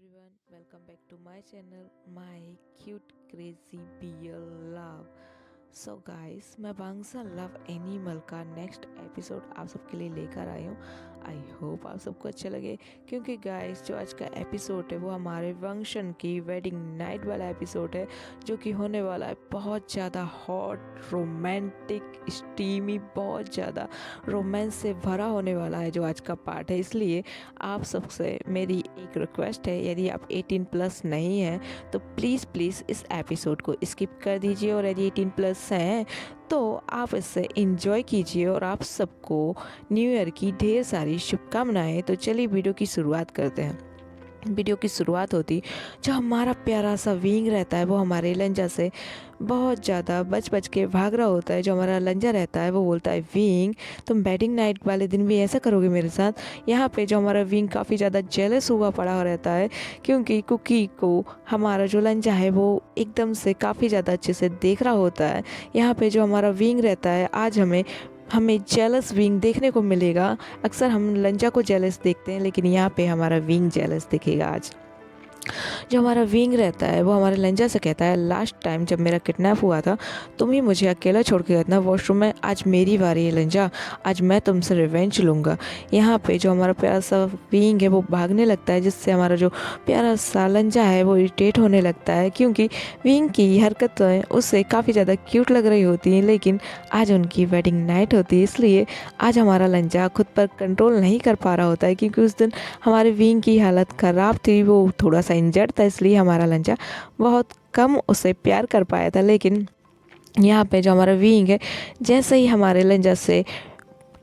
everyone, welcome back to my channel, my cute crazy BL love. So guys, मैं बांग्सा love animal का next episode आप सबके लिए लेकर आई हूँ। आई होप आप सबको अच्छा लगे, क्योंकि गाइस जो आज का एपिसोड है वो हमारे वंशन की वेडिंग नाइट वाला एपिसोड है, जो कि होने वाला है बहुत ज़्यादा हॉट, रोमांटिक, स्टीमी, बहुत ज़्यादा रोमांस से भरा होने वाला है जो आज का पार्ट है। इसलिए आप सबसे मेरी एक रिक्वेस्ट है, यदि आप 18 प्लस नहीं हैं तो प्लीज़ प्लीज़ इस एपिसोड को स्किप कर दीजिए, और यदि 18 प्लस हैं तो आप इससे इंजॉय कीजिए। और आप सबको न्यू ईयर की ढेर सारी शुभकामनाएं। तो चलिए वीडियो की शुरुआत करते हैं। वीडियो की शुरुआत होती जो हमारा प्यारा सा विंग रहता है वो हमारे लंजा से बहुत ज़्यादा बच बच के भाग रहा होता है। जो हमारा लंजा रहता है वो बोलता है, विंग तुम वेडिंग नाइट वाले दिन भी ऐसा करोगे मेरे साथ। यहाँ पे जो हमारा विंग काफ़ी ज़्यादा जेलस हुआ पड़ा रहता है, क्योंकि कुकी को हमारा जो लंजा है वो एकदम से काफ़ी ज़्यादा अच्छे से देख रहा होता है। यहाँ पे जो हमारा विंग रहता है, आज हमें जेलस विंग देखने को मिलेगा। अक्सर हम लंजा को जेलस देखते हैं, लेकिन यहाँ पे हमारा विंग जेलस दिखेगा आज। जो हमारा विंग रहता है वो हमारे लंजा से कहता है, लास्ट टाइम जब मेरा किडनैप हुआ था तुम ही मुझे अकेला छोड़ के गया था वॉशरूम में, आज मेरी बारी है लंजा, आज मैं तुमसे रिवेंज लूँगा। यहाँ पे जो हमारा प्यारा सा विंग है वो भागने लगता है, जिससे हमारा जो प्यारा सा लंजा है वो इरिटेट होने लगता है, क्योंकि विंग की हरकतें उससे काफ़ी ज़्यादा क्यूट लग रही होती हैं। लेकिन आज उनकी वेडिंग नाइट होती है, इसलिए आज हमारा लंजा खुद पर कंट्रोल नहीं कर पा रहा होता है, क्योंकि उस दिन हमारे विंग की हालत ख़राब थी, वो थोड़ा सा इंजर्ड था, इसलिए हमारा लंजा बहुत कम उसे प्यार कर पाया था। लेकिन यहाँ पे जो हमारा विंग है, जैसे ही हमारे लंजा से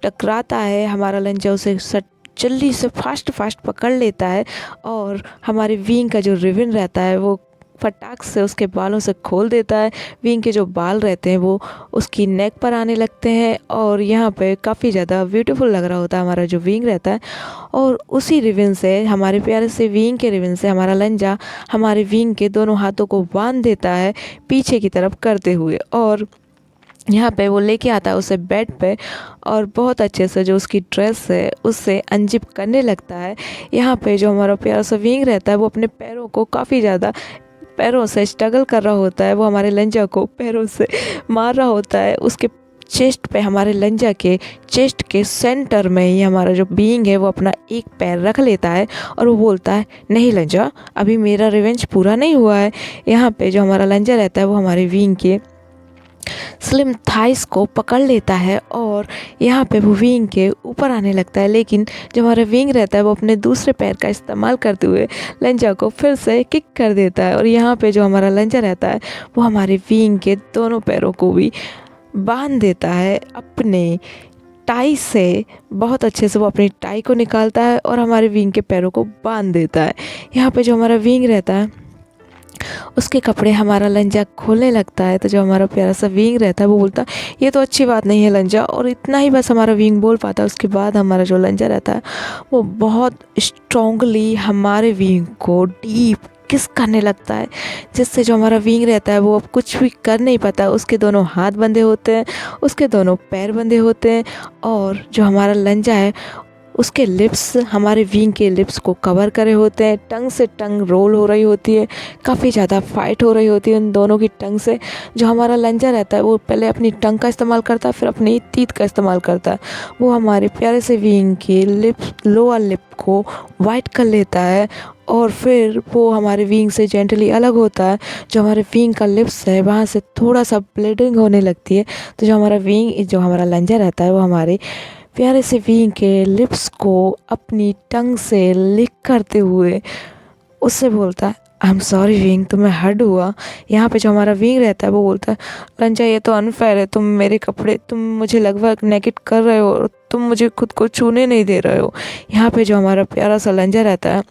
टकराता है, हमारा लंजा उसे जल्दी से फास्ट पकड़ लेता है, और हमारे विंग का जो रिबन रहता है वो फटाक से उसके बालों से खोल देता है। विंग के जो बाल रहते हैं वो उसकी नेक पर आने लगते हैं, और यहाँ पे काफ़ी ज़्यादा ब्यूटीफुल लग रहा होता है हमारा जो विंग रहता है। और उसी रिबन से, हमारे प्यारे से विंग के रिबन से, हमारा लंजा हमारे विंग के दोनों हाथों को बांध देता है पीछे की तरफ करते हुए, और यहाँ पे वो लेके आता है उसे बेड पे, और बहुत अच्छे से जो उसकी ड्रेस है उससे अनजिप करने लगता है। यहाँ पे जो हमारा प्यारा सा विंग रहता है वो अपने पैरों को काफ़ी ज़्यादा पैरों से स्ट्रगल कर रहा होता है, वो हमारे लंजा को पैरों से मार रहा होता है। उसके चेस्ट पे, हमारे लंजा के चेस्ट के सेंटर में ही हमारा जो बीइंग है वो अपना एक पैर रख लेता है, और वो बोलता है, नहीं लंजा, अभी मेरा रिवेंज पूरा नहीं हुआ है। यहाँ पे जो हमारा लंजा रहता है वो हमारे विंग के स्लिम थाइस को पकड़ लेता है, और यहाँ पे वो विंग के ऊपर आने लगता है। लेकिन जो हमारा विंग रहता है वो अपने दूसरे पैर का इस्तेमाल करते हुए लंजा को फिर से किक कर देता है, और यहाँ पे जो हमारा लंजा रहता है वो हमारे विंग के दोनों पैरों को भी बांध देता है अपने टाई से। बहुत अच्छे से वो अपनी टाई को निकालता है और हमारे विंग के पैरों को बांध देता है। यहाँ पे जो हमारा विंग रहता है उसके कपड़े हमारा लंजा खोलने लगता है, तो जो हमारा प्यारा सा विंग रहता है वो बोलता है, ये तो अच्छी बात नहीं है लंजा, और इतना ही बस हमारा विंग बोल पाता है। उसके बाद हमारा जो लंजा रहता है वो बहुत स्ट्रॉन्गली हमारे विंग को डीप किस करने लगता है, जिससे जो हमारा विंग रहता है वो अब कुछ भी कर नहीं पाता। उसके दोनों हाथ बंधे होते हैं, उसके दोनों पैर बंधे होते हैं, और जो हमारा लंजा है उसके लिप्स हमारे विंग के लिप्स को कवर करे होते हैं। टंग से टंग रोल हो रही होती है, काफ़ी ज़्यादा फाइट हो रही होती है उन दोनों की टंग से। जो हमारा लंजा रहता है वो पहले अपनी टंग का इस्तेमाल करता है, फिर अपनी तीत का इस्तेमाल करता है। वो हमारे प्यारे से विंग के लोअर लिप को वाइट कर लेता है, और फिर वो हमारे विंग से जेंटली अलग होता है। जो हमारे विंग का लिप्स है वहाँ से थोड़ा सा ब्लीडिंग होने लगती है, तो जो हमारा लंजा रहता है वो हमारे प्यारे से विंग के लिप्स को अपनी टंग से लिक करते हुए उससे बोलता है, आई एम सॉरी विंग, तुम्हें हर्ट हुआ। यहाँ पे जो हमारा विंग रहता है वो बोलता है, लंजा ये तो अनफेयर है, तुम मेरे कपड़े, तुम मुझे लगभग नेकेड कर रहे हो, तुम मुझे खुद को छूने नहीं दे रहे हो। यहाँ पे जो हमारा प्यारा सा लंजा रहता है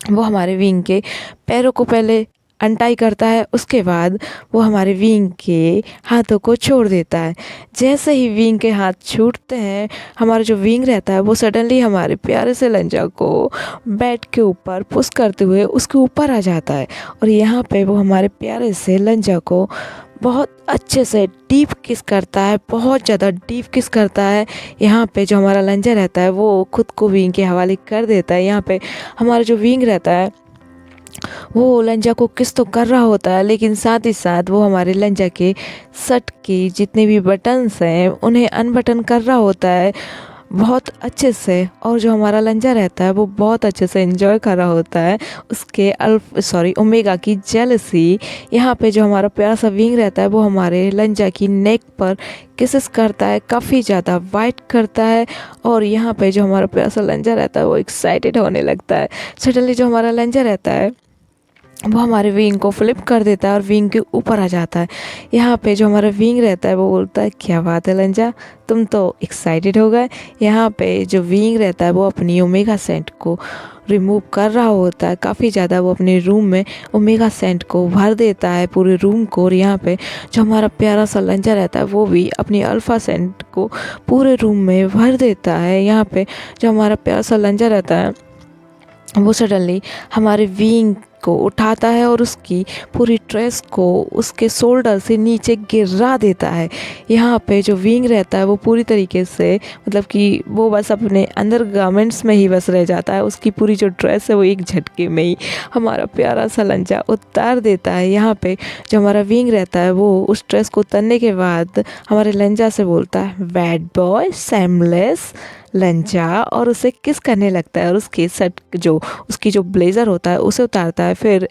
वो हमारे विंग के पैरों को पहले अनटाई करता है, उसके बाद वो हमारे विंग के हाथों को छोड़ देता है। जैसे ही विंग के हाथ छूटते हैं, हमारा जो विंग रहता है वो सडनली हमारे प्यारे से लंजा को बेड के ऊपर पुश करते हुए उसके ऊपर आ जाता है, और यहाँ पे वो हमारे प्यारे से लंजा को बहुत अच्छे से डीप किस करता है, बहुत ज़्यादा डीप किस करता है। यहाँ पे जो हमारा लंजा रहता है वो खुद को विंग के हवाले कर देता है। यहाँ पे हमारा जो विंग रहता है वो लंजा को किस तो कर रहा होता है, लेकिन साथ ही साथ वो हमारे लंजा के शर्ट के जितने भी बटन्स हैं उन्हें अनबटन कर रहा होता है बहुत अच्छे से। और जो हमारा लंजा रहता है वो बहुत अच्छे से एंजॉय कर रहा होता है उसके ओमेगा की जेलसी। यहाँ पे जो हमारा प्यारा सा विंग रहता है वो हमारे लंजा की नेक पर किसेस करता है, काफ़ी ज़्यादा वाइट करता है। और यहाँ पे जो हमारा प्यारा सा लंजा रहता है वो एक्साइटेड होने लगता है। सडनली जो हमारा लंजा रहता है वो हमारे विंग को फ्लिप कर देता है और विंग के ऊपर आ जाता है। यहाँ पे जो हमारा विंग रहता है वो बोलता है, क्या बात है लंजा, तुम तो एक्साइटेड हो गए। यहाँ पे जो विंग रहता है वो अपनी ओमेगा सेंट को रिमूव कर रहा होता है काफ़ी ज़्यादा। वो अपने रूम में ओमेगा सेंट को भर देता है पूरे रूम को। और यहाँ पे जो हमारा प्यारा सा लंजा रहता है वो भी अपनी अल्फ़ा सेंट को पूरे रूम में भर देता है। यहाँ पे जो हमारा प्यारा सा लंजा रहता है वो सडनली हमारे विंग को उठाता है और उसकी पूरी ड्रेस को उसके शोल्डर से नीचे गिरा देता है। यहाँ पे जो विंग रहता है वो पूरी तरीके से मतलब कि वो बस अपने अंदर गारमेंट्स में ही बस रह जाता है। उसकी पूरी जो ड्रेस है वो एक झटके में ही हमारा प्यारा सा लंजा उतार देता है। यहाँ पे जो हमारा विंग रहता है वो उस ड्रेस को उतरने के बाद हमारे लंजा से बोलता है, बैड बॉय सेमलेस लंजा, और उसे किस करने लगता है और उसके शर्ट जो उसकी जो ब्लेज़र होता है उसे उतारता है, फिर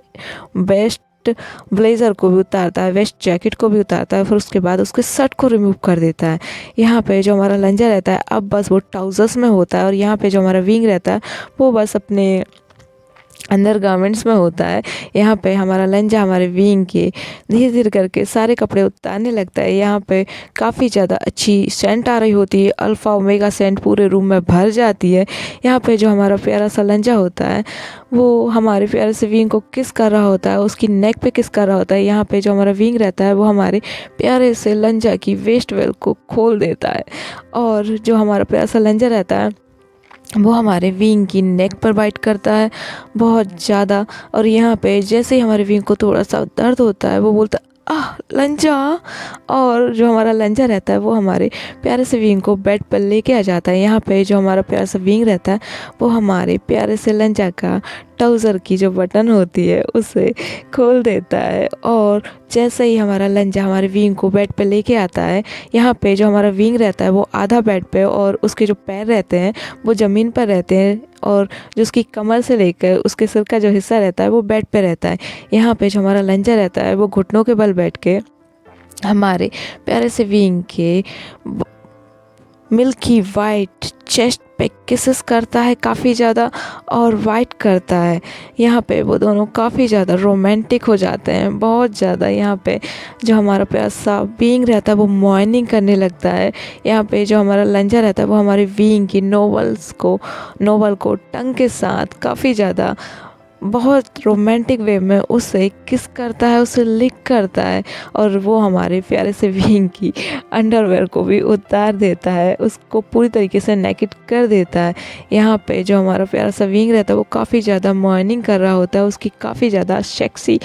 वेस्ट ब्लेज़र को भी उतारता है, वेस्ट जैकेट को भी उतारता है, फिर उसके बाद उसके शर्ट को रिमूव कर देता है। यहाँ पे जो हमारा लंजा रहता है अब बस वो ट्राउजर्स में होता है। और यहाँ पे जो हमारा विंग रहता है वो बस अपने अंदर गारमेंट्स में होता है। यहाँ पे हमारा लंजा हमारे विंग के धीरे धीरे करके सारे कपड़े उतारने लगता है। यहाँ पे काफ़ी ज़्यादा अच्छी सेंट आ रही होती है, अल्फ़ा ओमेगा सेंट पूरे रूम में भर जाती है। यहाँ पे जो हमारा प्यारा सा लंजा होता है वो हमारे प्यारे से विंग को किस कर रहा होता है, उसकी नेक पे किस कर रहा होता है। यहाँ पे जो हमारा विंग रहता है वो हमारे प्यारे से लंजा की वेस्ट बेल्ट को खोल देता है। और जो हमारा प्यारा सा लंजा रहता है वो हमारे विंग की नेक पर बाइट करता है बहुत ज़्यादा। और यहाँ पे जैसे ही हमारे विंग को थोड़ा सा दर्द होता है वो बोलता है, आह लंजा। और जो हमारा लंजा रहता है वो हमारे प्यारे से विंग को बेड पर लेके आ जाता है। यहाँ पे जो हमारा प्यारा सा विंग रहता है वो हमारे प्यारे से लंजा का ट्राउज़र की जो बटन होती है उसे खोल देता है। और जैसे ही हमारा लंजा हमारे विंग को बेड पे लेके आता है, यहाँ पे जो हमारा विंग रहता है वो आधा बेड पे और उसके जो पैर रहते हैं वो ज़मीन पर रहते हैं। और जो उसकी कमर से लेकर उसके सिर का जो हिस्सा रहता है वो बेड पे रहता है। यहाँ पे जो हमारा लंजा रहता है वो घुटनों के बल बैठ के हमारे प्यारे से विंग के मिल्की वाइट चेस्ट पे किसेस करता है काफ़ी ज़्यादा और वाइट करता है। यहाँ पे वो दोनों काफ़ी ज़्यादा रोमांटिक हो जाते हैं बहुत ज़्यादा। यहाँ पे जो हमारा प्यारा सा बीइंग रहता है वो मॉर्निंग करने लगता है। यहाँ पे जो हमारा लंजा रहता है वो हमारे बीइंग की नोवल को टंग के साथ काफ़ी ज़्यादा बहुत रोमांटिक वे में उसे किस करता है, उसे लिक करता है। और वो हमारे प्यारे से विंग की अंडरवेयर को भी उतार देता है, उसको पूरी तरीके से नेकेड कर देता है। यहाँ पे जो हमारा प्यारा सा विंग रहता है वो काफ़ी ज़्यादा मॉर्निंग कर रहा होता है। उसकी काफ़ी ज़्यादा सेक्सी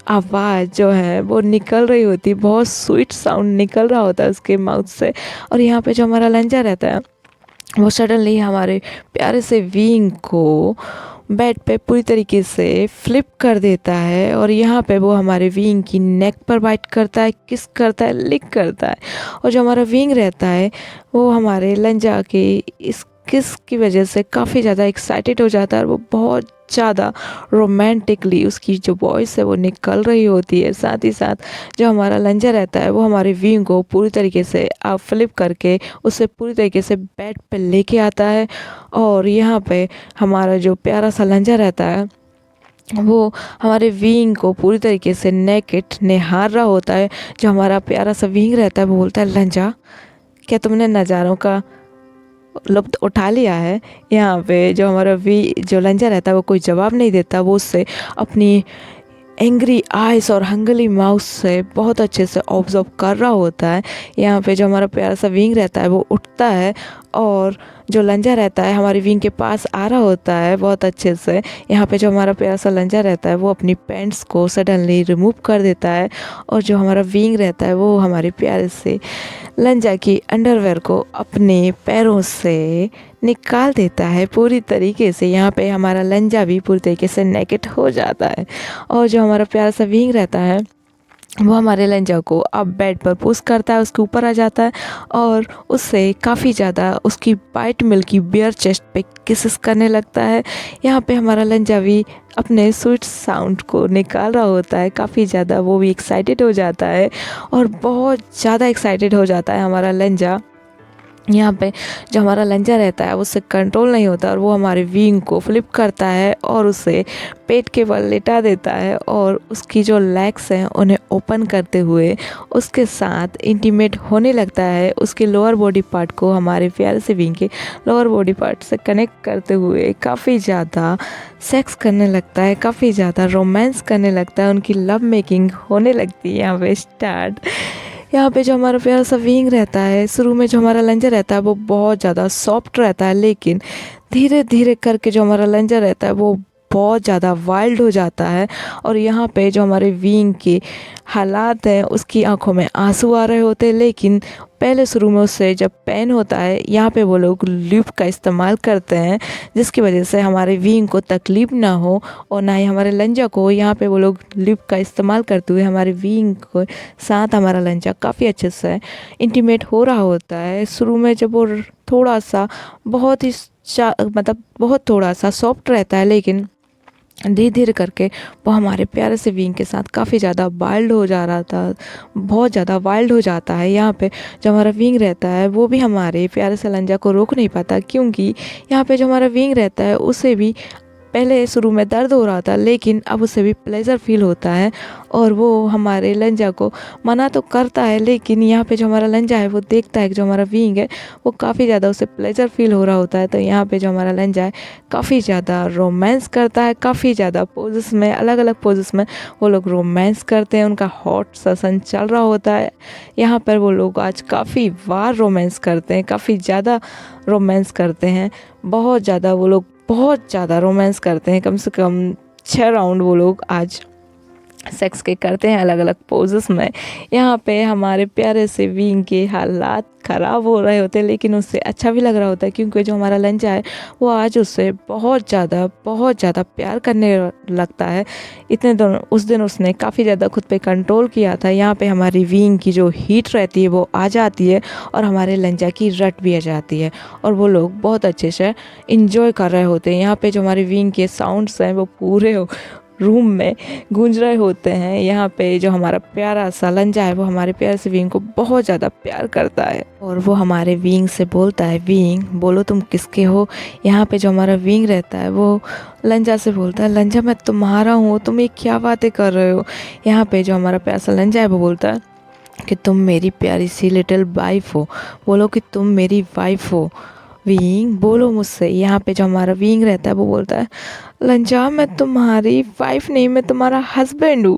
आवाज़ जो है वो निकल रही होती है, बहुत स्वीट साउंड निकल रहा होता है उसके माउथ से। और यहाँ पे जो हमारा लंजा रहता है वो सडनली हमारे प्यारे से विंग को बेड पे पूरी तरीके से फ्लिप कर देता है। और यहाँ पे वो हमारे विंग की नेक पर बाइट करता है, किस करता है, लिक करता है। और जो हमारा विंग रहता है वो हमारे लंजा के इस किस की वजह से काफ़ी ज़्यादा एक्साइटेड हो जाता है और वो बहुत ज़्यादा रोमांटिकली उसकी जो वॉइस है वो निकल रही होती है। साथ ही साथ जो हमारा लंजा रहता है वो हमारे विंग को पूरी तरीके से फ्लिप करके उसे पूरी तरीके से बेड पे लेके आता है। और यहाँ पे हमारा जो प्यारा सा लंजा रहता है वो हमारे विंग को पूरी तरीके से नेकेड निहार रहा होता है। जो हमारा प्यारा सा विंग रहता है वो बोलता है, लंजा क्या तुमने नज़ारों का लुत्फ़ उठा लिया है। यहाँ पे जो हमारा जो लंजा रहता है वो कोई जवाब नहीं देता, वो उससे अपनी एंग्री आइज़ और हंगली माउथ से बहुत अच्छे से ऑब्जर्व कर रहा होता है। यहाँ पे जो हमारा प्यारा सा विंग रहता है वो उठता है और जो लंजा रहता है हमारी विंग के पास आ रहा होता है बहुत अच्छे से। यहाँ पे जो हमारा प्यारा सा लंजा रहता है वो अपनी पैंट्स को सडनली रिमूव कर देता है और जो हमारा विंग रहता है वो हमारे प्यारे से लंजा की अंडरवेयर को अपने पैरों से निकाल देता है पूरी तरीके से। यहाँ पे हमारा लंजा भी पूरी तरीके से नेकेड हो जाता है और जो हमारा प्यारा सा विंग रहता है वो हमारे लंजा को अब बेड पर पुश करता है, उसके ऊपर आ जाता है और उससे काफ़ी ज़्यादा उसकी वाइट मिल्की बियर चेस्ट पे किसेस करने लगता है। यहाँ पे हमारा लंजा भी अपने स्वीट साउंड को निकाल रहा होता है, काफ़ी ज़्यादा वो भी एक्साइटेड हो जाता है और बहुत ज़्यादा एक्साइटेड हो जाता है हमारा लंजा। यहाँ पे जो हमारा लंजा रहता है उससे कंट्रोल नहीं होता और वो हमारे विंग को फ्लिप करता है और उसे पेट के बल लेटा देता है और उसकी जो लेग्स हैं उन्हें ओपन करते हुए उसके साथ इंटीमेट होने लगता है। उसके लोअर बॉडी पार्ट को हमारे प्यारे से विंग के लोअर बॉडी पार्ट से कनेक्ट करते हुए काफ़ी ज़्यादा सेक्स करने लगता है, काफ़ी ज़्यादा रोमांस करने लगता है। उनकी लव मेकिंग होने लगती है यहाँ पे स्टार्ट। यहाँ पे जो हमारा प्यारा सा विंग रहता है, शुरू में जो हमारा लंजा रहता है वो बहुत ज़्यादा सॉफ्ट रहता है, लेकिन धीरे धीरे करके जो हमारा लंजा रहता है वो बहुत ज़्यादा वाइल्ड हो जाता है और यहाँ पे जो हमारे विंग के हालात हैं उसकी आंखों में आंसू आ रहे होते हैं। लेकिन पहले शुरू में उससे जब पेन होता है यहाँ पे वो लोग ल्यूब का इस्तेमाल करते हैं, जिसकी वजह से हमारे विंग को तकलीफ़ ना हो और ना ही हमारे लंजा को। यहाँ पे वो लोग ल्यूब का इस्तेमाल करते हुए हमारे विंग को साथ हमारा लंजा काफ़ी अच्छे से इंटीमेट हो रहा होता है। शुरू में जब वो थोड़ा सा बहुत ही मतलब बहुत थोड़ा सा सॉफ्ट रहता है, लेकिन धीरे धीरे करके वो हमारे प्यारे से विंग के साथ काफ़ी ज़्यादा वाइल्ड हो जा रहा था, बहुत ज़्यादा वाइल्ड हो जाता है। यहाँ पे जो हमारा विंग रहता है वो भी हमारे प्यारे से लंजा को रोक नहीं पाता, क्योंकि यहाँ पे जो हमारा विंग रहता है उसे भी पहले शुरू में दर्द हो रहा था, लेकिन अब उसे भी प्लेजर फील होता है और वो हमारे लंजा को मना तो करता है, लेकिन यहाँ पे जो हमारा लंजा है वो देखता है कि जो हमारा विंग है वो काफ़ी ज़्यादा उसे प्लेजर फील हो रहा होता है। तो यहाँ पे जो हमारा लंजा है काफ़ी ज़्यादा रोमांस करता है, काफ़ी ज़्यादा पोजेस में, अलग अलग पोजेस में वो लोग रोमांस करते हैं। उनका हॉट सेशन चल रहा होता है। यहाँ पर वो लोग आज काफ़ी बार रोमांस करते हैं, काफ़ी ज़्यादा रोमांस करते हैं, बहुत ज़्यादा वो लोग बहुत ज़्यादा रोमांस करते हैं। कम से कम 6 राउंड वो लोग आज सेक्स के करते हैं अलग अलग पोजेस में। यहाँ पे हमारे प्यारे से विंग के हालात ख़राब हो रहे होते हैं, लेकिन उससे अच्छा भी लग रहा होता है, क्योंकि जो हमारा लंजा है वो आज उससे बहुत ज़्यादा प्यार करने लगता है। इतने दोनों उस दिन उसने काफ़ी ज़्यादा खुद पे कंट्रोल किया था। यहाँ पे हमारी विंग की जो हीट रहती है वो आ जाती है और हमारे लंजा की रट भी आ जाती है और वो लोग बहुत अच्छे से इंजॉय कर रहे होते हैं। यहाँ पे जो हमारी विंग के साउंड्स हैं वो पूरे रूम में गूंज रहे होते हैं। यहाँ पे जो हमारा प्यारा सा लंजा है वो हमारे प्यारे से विंग को बहुत ज़्यादा प्यार करता है और वो हमारे विंग से बोलता है, विंग बोलो तुम किसके हो। यहाँ पे जो हमारा विंग रहता है वो लंजा से बोलता है, लंजा मैं तुम्हारा हूँ, तुम ये क्या बातें कर रहे हो। यहाँ पे जो हमारा प्यारा सा लंजा है वो बोलता है कि तुम मेरी प्यारी सी लिटिल वाइफ हो, बोलो कि तुम मेरी वाइफ हो, विंग बोलो मुझसे। यहाँ पे जो हमारा विंग रहता है वो बोलता है, लंजा मैं तुम्हारी वाइफ नहीं, मैं तुम्हारा हस्बैंड हूँ।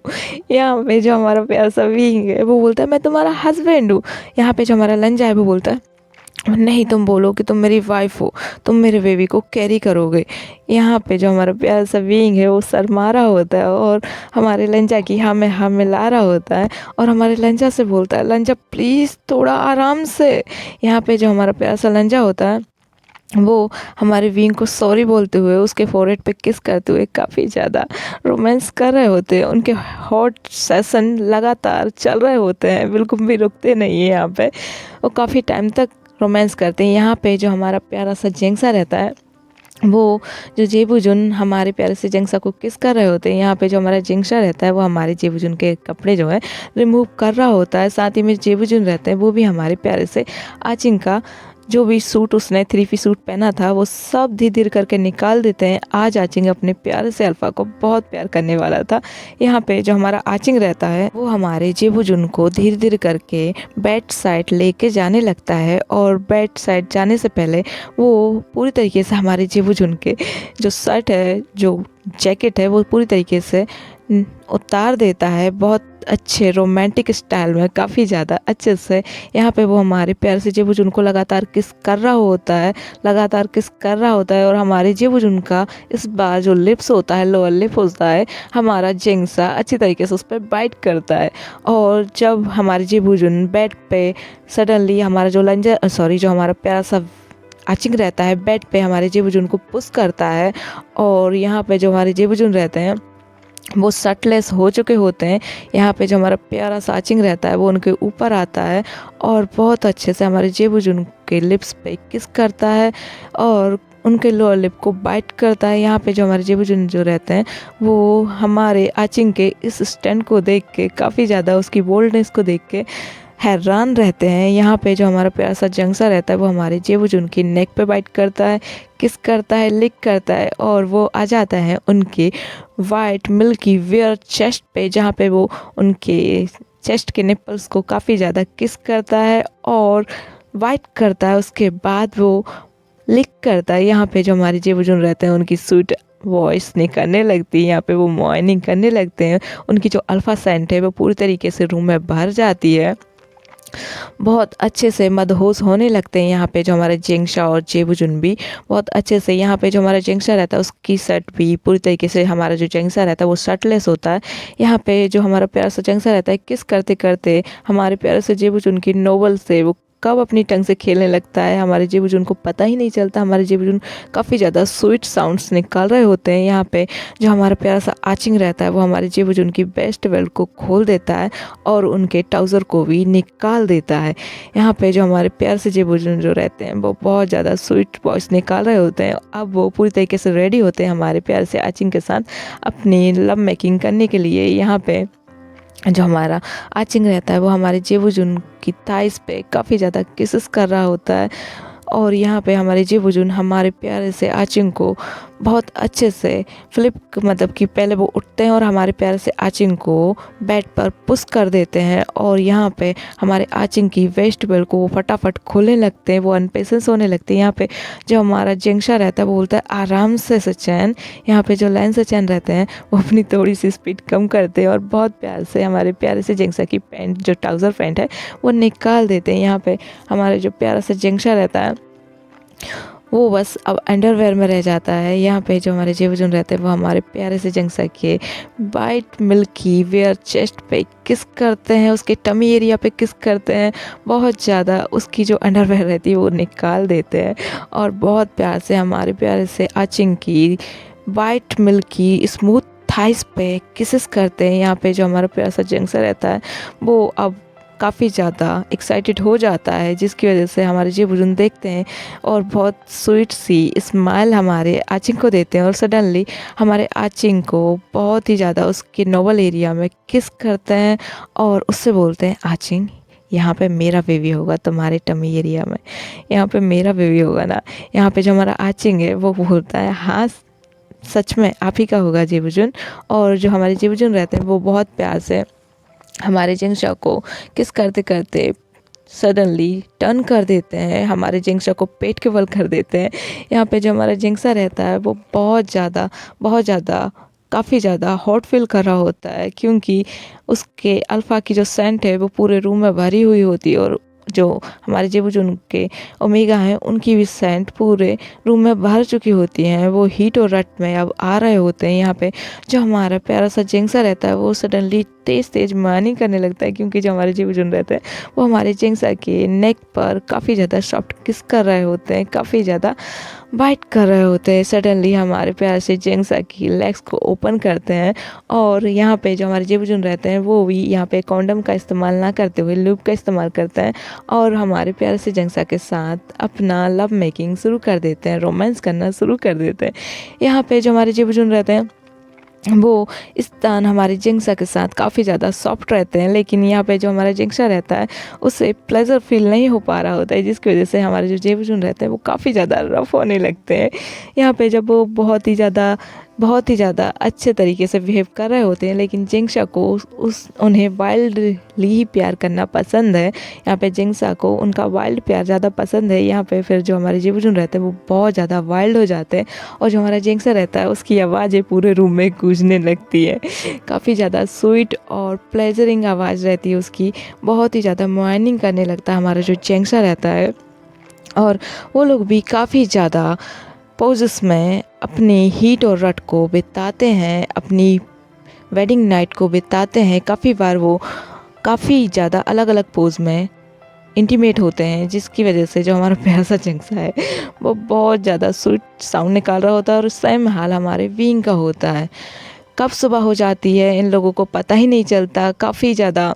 यहाँ पे जो हमारा प्यारा सा विंग है वो बोलता है, मैं तुम्हारा हस्बैंड हूँ। यहाँ पे जो हमारा लंजा है वो बोलता है, नहीं तुम बोलो कि तुम मेरी वाइफ हो, तुम मेरे बेबी को कैरी करोगे। यहाँ पे जो हमारा प्यारा सा विंग है वो शर्मा रहा होता है और हमारे लंजा की हाँ में हाँ मिला रहा होता है और हमारे लंजा से बोलता है, लंजा प्लीज़ थोड़ा आराम से। यहाँ पे जो हमारा प्यारा सा लंजा होता है वो हमारे विंग को सॉरी बोलते हुए उसके फोरहेड पे किस करते हुए काफ़ी ज़्यादा रोमांस कर रहे होते हैं। उनके हॉट सेशन लगातार चल रहे होते हैं, बिल्कुल भी रुकते नहीं है। यहाँ पे वो काफ़ी टाइम तक रोमांस करते हैं। यहाँ पे जो हमारा प्यारा सा जेंगसा रहता है वो जो जेबुजुन हमारे प्यारे से जेंगसा को किस कर रहे होते हैं। यहाँ पे जो हमारा जेंगसा रहता है वो हमारे जेबुजुन के कपड़े जो है रिमूव कर रहा होता है। साथ ही में जेबुजुन रहते हैं वो भी हमारे प्यारे से आचिंग का जो भी सूट उसने 3-पीस सूट पहना था वो सब धीरे धीरे करके निकाल देते हैं। आज आचिंग अपने प्यारे से अल्फा को बहुत प्यार करने वाला था। यहाँ पे जो हमारा आचिंग रहता है वो हमारे जेबुजुन को धीरे धीरे करके बेड साइड लेके जाने लगता है और बेड साइड जाने से पहले वो पूरी तरीके से हमारे जेबुजुन के जो शर्ट है, जो जैकेट है वो पूरी तरीके से उतार देता है। बहुत अच्छे रोमांटिक स्टाइल में काफ़ी ज़्यादा अच्छे से यहाँ पे वो हमारे प्यार से जेबूजुन को लगातार किस कर रहा होता है, लगातार किस कर रहा होता है। और हमारे जेबूजुन का इस बार जो लिप्स होता है, लोअर लिप होता है, हमारा जिंगसा अच्छी तरीके से उस पर बाइट करता है। और जब हमारे जेबूजुन बेड पे सडनली हमारा जो हमारा प्यारा सा आचिंग रहता है बेड पे हमारे जेबूजुन को पुश करता है। और यहाँ पे जो हमारे जेबूजुन रहते हैं वो शर्टलेस हो चुके होते हैं। यहाँ पे जो हमारा प्यारा सा आचिंग रहता है वो उनके ऊपर आता है और बहुत अच्छे से हमारे जेबूजुन के लिप्स पे किस करता है और उनके लोअर लिप को बाइट करता है। यहाँ पे जो हमारे जेबूजुन जो रहते हैं वो हमारे आचिंग के इस स्टैंड को देख के काफ़ी ज़्यादा उसकी बोल्डनेस को देख के हैरान रहते हैं। यहाँ पे जो हमारा प्यारा सा जंगसा रहता है वो हमारे जेबूजुन की नेक पे बाइट करता है, किस करता है, लिक करता है और वो आ जाता है उनके वाइट मिल्की वेयर चेस्ट पे, जहाँ पे वो उनके चेस्ट के निपल्स को काफ़ी ज़्यादा किस करता है और वाइट करता है। उसके बाद वो लिक करता है। यहाँ पे जो हमारे जेबूजुन रहते हैं उनकी स्वीट वॉइस निकलने लगती है, यहाँ पे वो मॉर्निंग करने लगते हैं। उनकी जो अल्फ़ा सेंट है वो पूरी तरीके से रूम में भर जाती है, बहुत अच्छे से मदहोश होने लगते हैं। यहाँ पे जो हमारे जिंगशा और जेबूजुन भी बहुत अच्छे से, यहाँ पे जो हमारा जिंगशा रहता है उसकी शर्ट भी पूरी तरीके से, हमारा जो जिंगशा रहता है वो शर्टलेस होता है। यहाँ पे जो हमारा प्यारा सा जिंगशा रहता है किस करते करते हमारे प्यारे से जेबूजुन की नोवल से वो कब अपनी टंग से खेलने लगता है हमारे जेबूजुन को पता ही नहीं चलता। हमारे जेबूजुन काफ़ी ज़्यादा स्वीट साउंड्स निकाल रहे होते हैं। यहाँ पे जो हमारा प्यारा सा आचिंग रहता है वो हमारे जेबूजुन की बेस्ट बेल्ट को खोल देता है और उनके ट्राउज़र को भी निकाल देता है। यहाँ पे जो हमारे प्यार से जेबूजुन जो रहते हैं वो बहुत ज़्यादा स्वीट वॉइस निकाल रहे होते हैं। अब वो पूरी तरीके से रेडी होते हैं हमारे प्यार से आचिंग के साथ अपनी लव मेकिंग करने के लिए। यहाँ पे जो हमारा आचिंग रहता है वो हमारे जेबूजुन की थाइस पे काफ़ी ज़्यादा किसेस कर रहा होता है। और यहाँ पे हमारे जेबूजुन हमारे प्यारे से आचिंग को बहुत अच्छे से मतलब कि पहले वो उठते हैं और हमारे प्यारे से आचिंग को बेड पर पुश कर देते हैं। और यहाँ पे हमारे आचिंग की वेस्ट बेल्ट को वो फटाफट खोलने लगते हैं, वो अनपेशेंस होने लगते हैं। यहाँ पे जो हमारा जिंगशा रहता है वो बोलता है आराम से सचैन। यहाँ पे जो लाइन सचैन रहते हैं वो अपनी थोड़ी सी स्पीड कम करते हैं और बहुत प्यार से हमारे प्यारे से जिंगशा की पैंट, जो ट्राउज़र पैंट है, वो निकाल देते हैं। यहाँ पे हमारे जो प्यारा से जिंगशा रहता है वो बस अब अंडरवेयर में रह जाता है। यहाँ पे जो हमारे जेबूजुन रहते हैं वो हमारे प्यारे से जिंगशा के वाइट मिल्की वेयर चेस्ट पे किस करते हैं, उसके टमी एरिया पे किस करते हैं, बहुत ज़्यादा उसकी जो अंडरवेयर रहती है वो निकाल देते हैं और बहुत प्यार से हमारे प्यारे से आचिंग की वाइट मिल्की स्मूथ थाइस पे किसेस करते हैं। यहाँ पे जो हमारा प्यारा सा जिंगशा रहता है वो अब काफ़ी ज़्यादा एक्साइटेड हो जाता है, जिसकी वजह से हमारे जेबूजुन देखते हैं और बहुत स्वीट सी स्माइल हमारे आचिंग को देते हैं। और सडनली हमारे आचिंग को बहुत ही ज़्यादा उसके नोवल एरिया में किस करते हैं और उससे बोलते हैं आचिंग यहाँ पे मेरा बेबी होगा तुम्हारे टमी एरिया में, यहाँ पे मेरा बेबी होगा ना। यहाँ पे जो हमारा आचिंग है वो बोलता है हाँ सच में आप ही का होगा जेबूजुन। और जो हमारे जेबूजुन रहते हैं वो बहुत प्यार से हमारे जिंगशा को किस करते करते सडनली टर्न कर देते हैं, हमारे जिंगशा को पेट के बल कर देते हैं। यहाँ पे जो हमारा जिंगशा रहता है वो बहुत ज़्यादा काफ़ी ज़्यादा हॉट फील कर रहा होता है, क्योंकि उसके अल्फ़ा की जो सेंट है वो पूरे रूम में भरी हुई होती है और जो हमारे जेबूजुन के ओमेगा हैं उनकी भी सेंट पूरे रूम में भर चुकी होती हैं। वो हीट और रट में अब आ रहे होते हैं। यहाँ पे जो हमारा प्यारा सा जिंगशा रहता है वो सडनली तेज़ मार्निंग करने लगता है, क्योंकि जो हमारे जेबूजुन रहते हैं वो हमारे जिंगशा के नेक पर काफ़ी ज़्यादा सॉफ्ट किस कर रहे होते हैं, काफ़ी ज़्यादा बाइट कर रहे होते हैं। सडनली हमारे प्यार से जिंगशा की लेग्स को ओपन करते हैं और यहाँ पे जो हमारे जेबूजुन रहते हैं वो भी यहाँ पे कॉन्डम का इस्तेमाल ना करते हुए लूप का इस्तेमाल करते हैं और हमारे प्यार से जिंगशा के साथ अपना लव मेकिंग शुरू कर देते हैं, रोमांस करना शुरू कर देते हैं। यहाँ पे जो हमारे जेबूजुन रहते हैं वो इस तान हमारे जिंगशा के साथ काफ़ी ज़्यादा सॉफ्ट रहते हैं, लेकिन यहाँ पे जो हमारा जिंगशा रहता है उससे प्लेजर फील नहीं हो पा रहा होता है, जिसकी वजह से हमारे जो जेबूजुन रहते हैं वो काफ़ी ज़्यादा रफ होने लगते हैं। यहाँ पे जब वो बहुत ही ज़्यादा बहुत ही ज़्यादा अच्छे तरीके से बिहेव कर रहे होते हैं, लेकिन जिंगशा को उस उन्हें वाइल्डली ही प्यार करना पसंद है। यहाँ पे जिंगशा को उनका वाइल्ड प्यार ज़्यादा पसंद है। यहाँ पे फिर जो हमारे जिबुजुन रहते हैं वो बहुत ज़्यादा वाइल्ड हो जाते हैं, और जो हमारा जिंगशा रहता है उसकी आवाज़ें पूरे रूम में गूंजने लगती है। काफ़ी ज़्यादा स्वीट और प्लेजरिंग आवाज़ रहती है उसकी, बहुत ही ज़्यादा मॉर्निंग करने लगता है हमारा जो जिंगशा रहता है। और वो लोग भी काफ़ी ज़्यादा पोजेस में अपनी हीट और रट को बिताते हैं, अपनी वेडिंग नाइट को बिताते हैं। काफ़ी बार वो काफ़ी ज़्यादा अलग अलग पोज में इंटीमेट होते हैं, जिसकी वजह से जो हमारा प्यारा सा जिंगशा है वो बहुत ज़्यादा स्वीट साउंड निकाल रहा होता है, और सेम हाल हमारे विंग का होता है। कब सुबह हो जाती है इन लोगों को पता ही नहीं चलता। काफ़ी ज़्यादा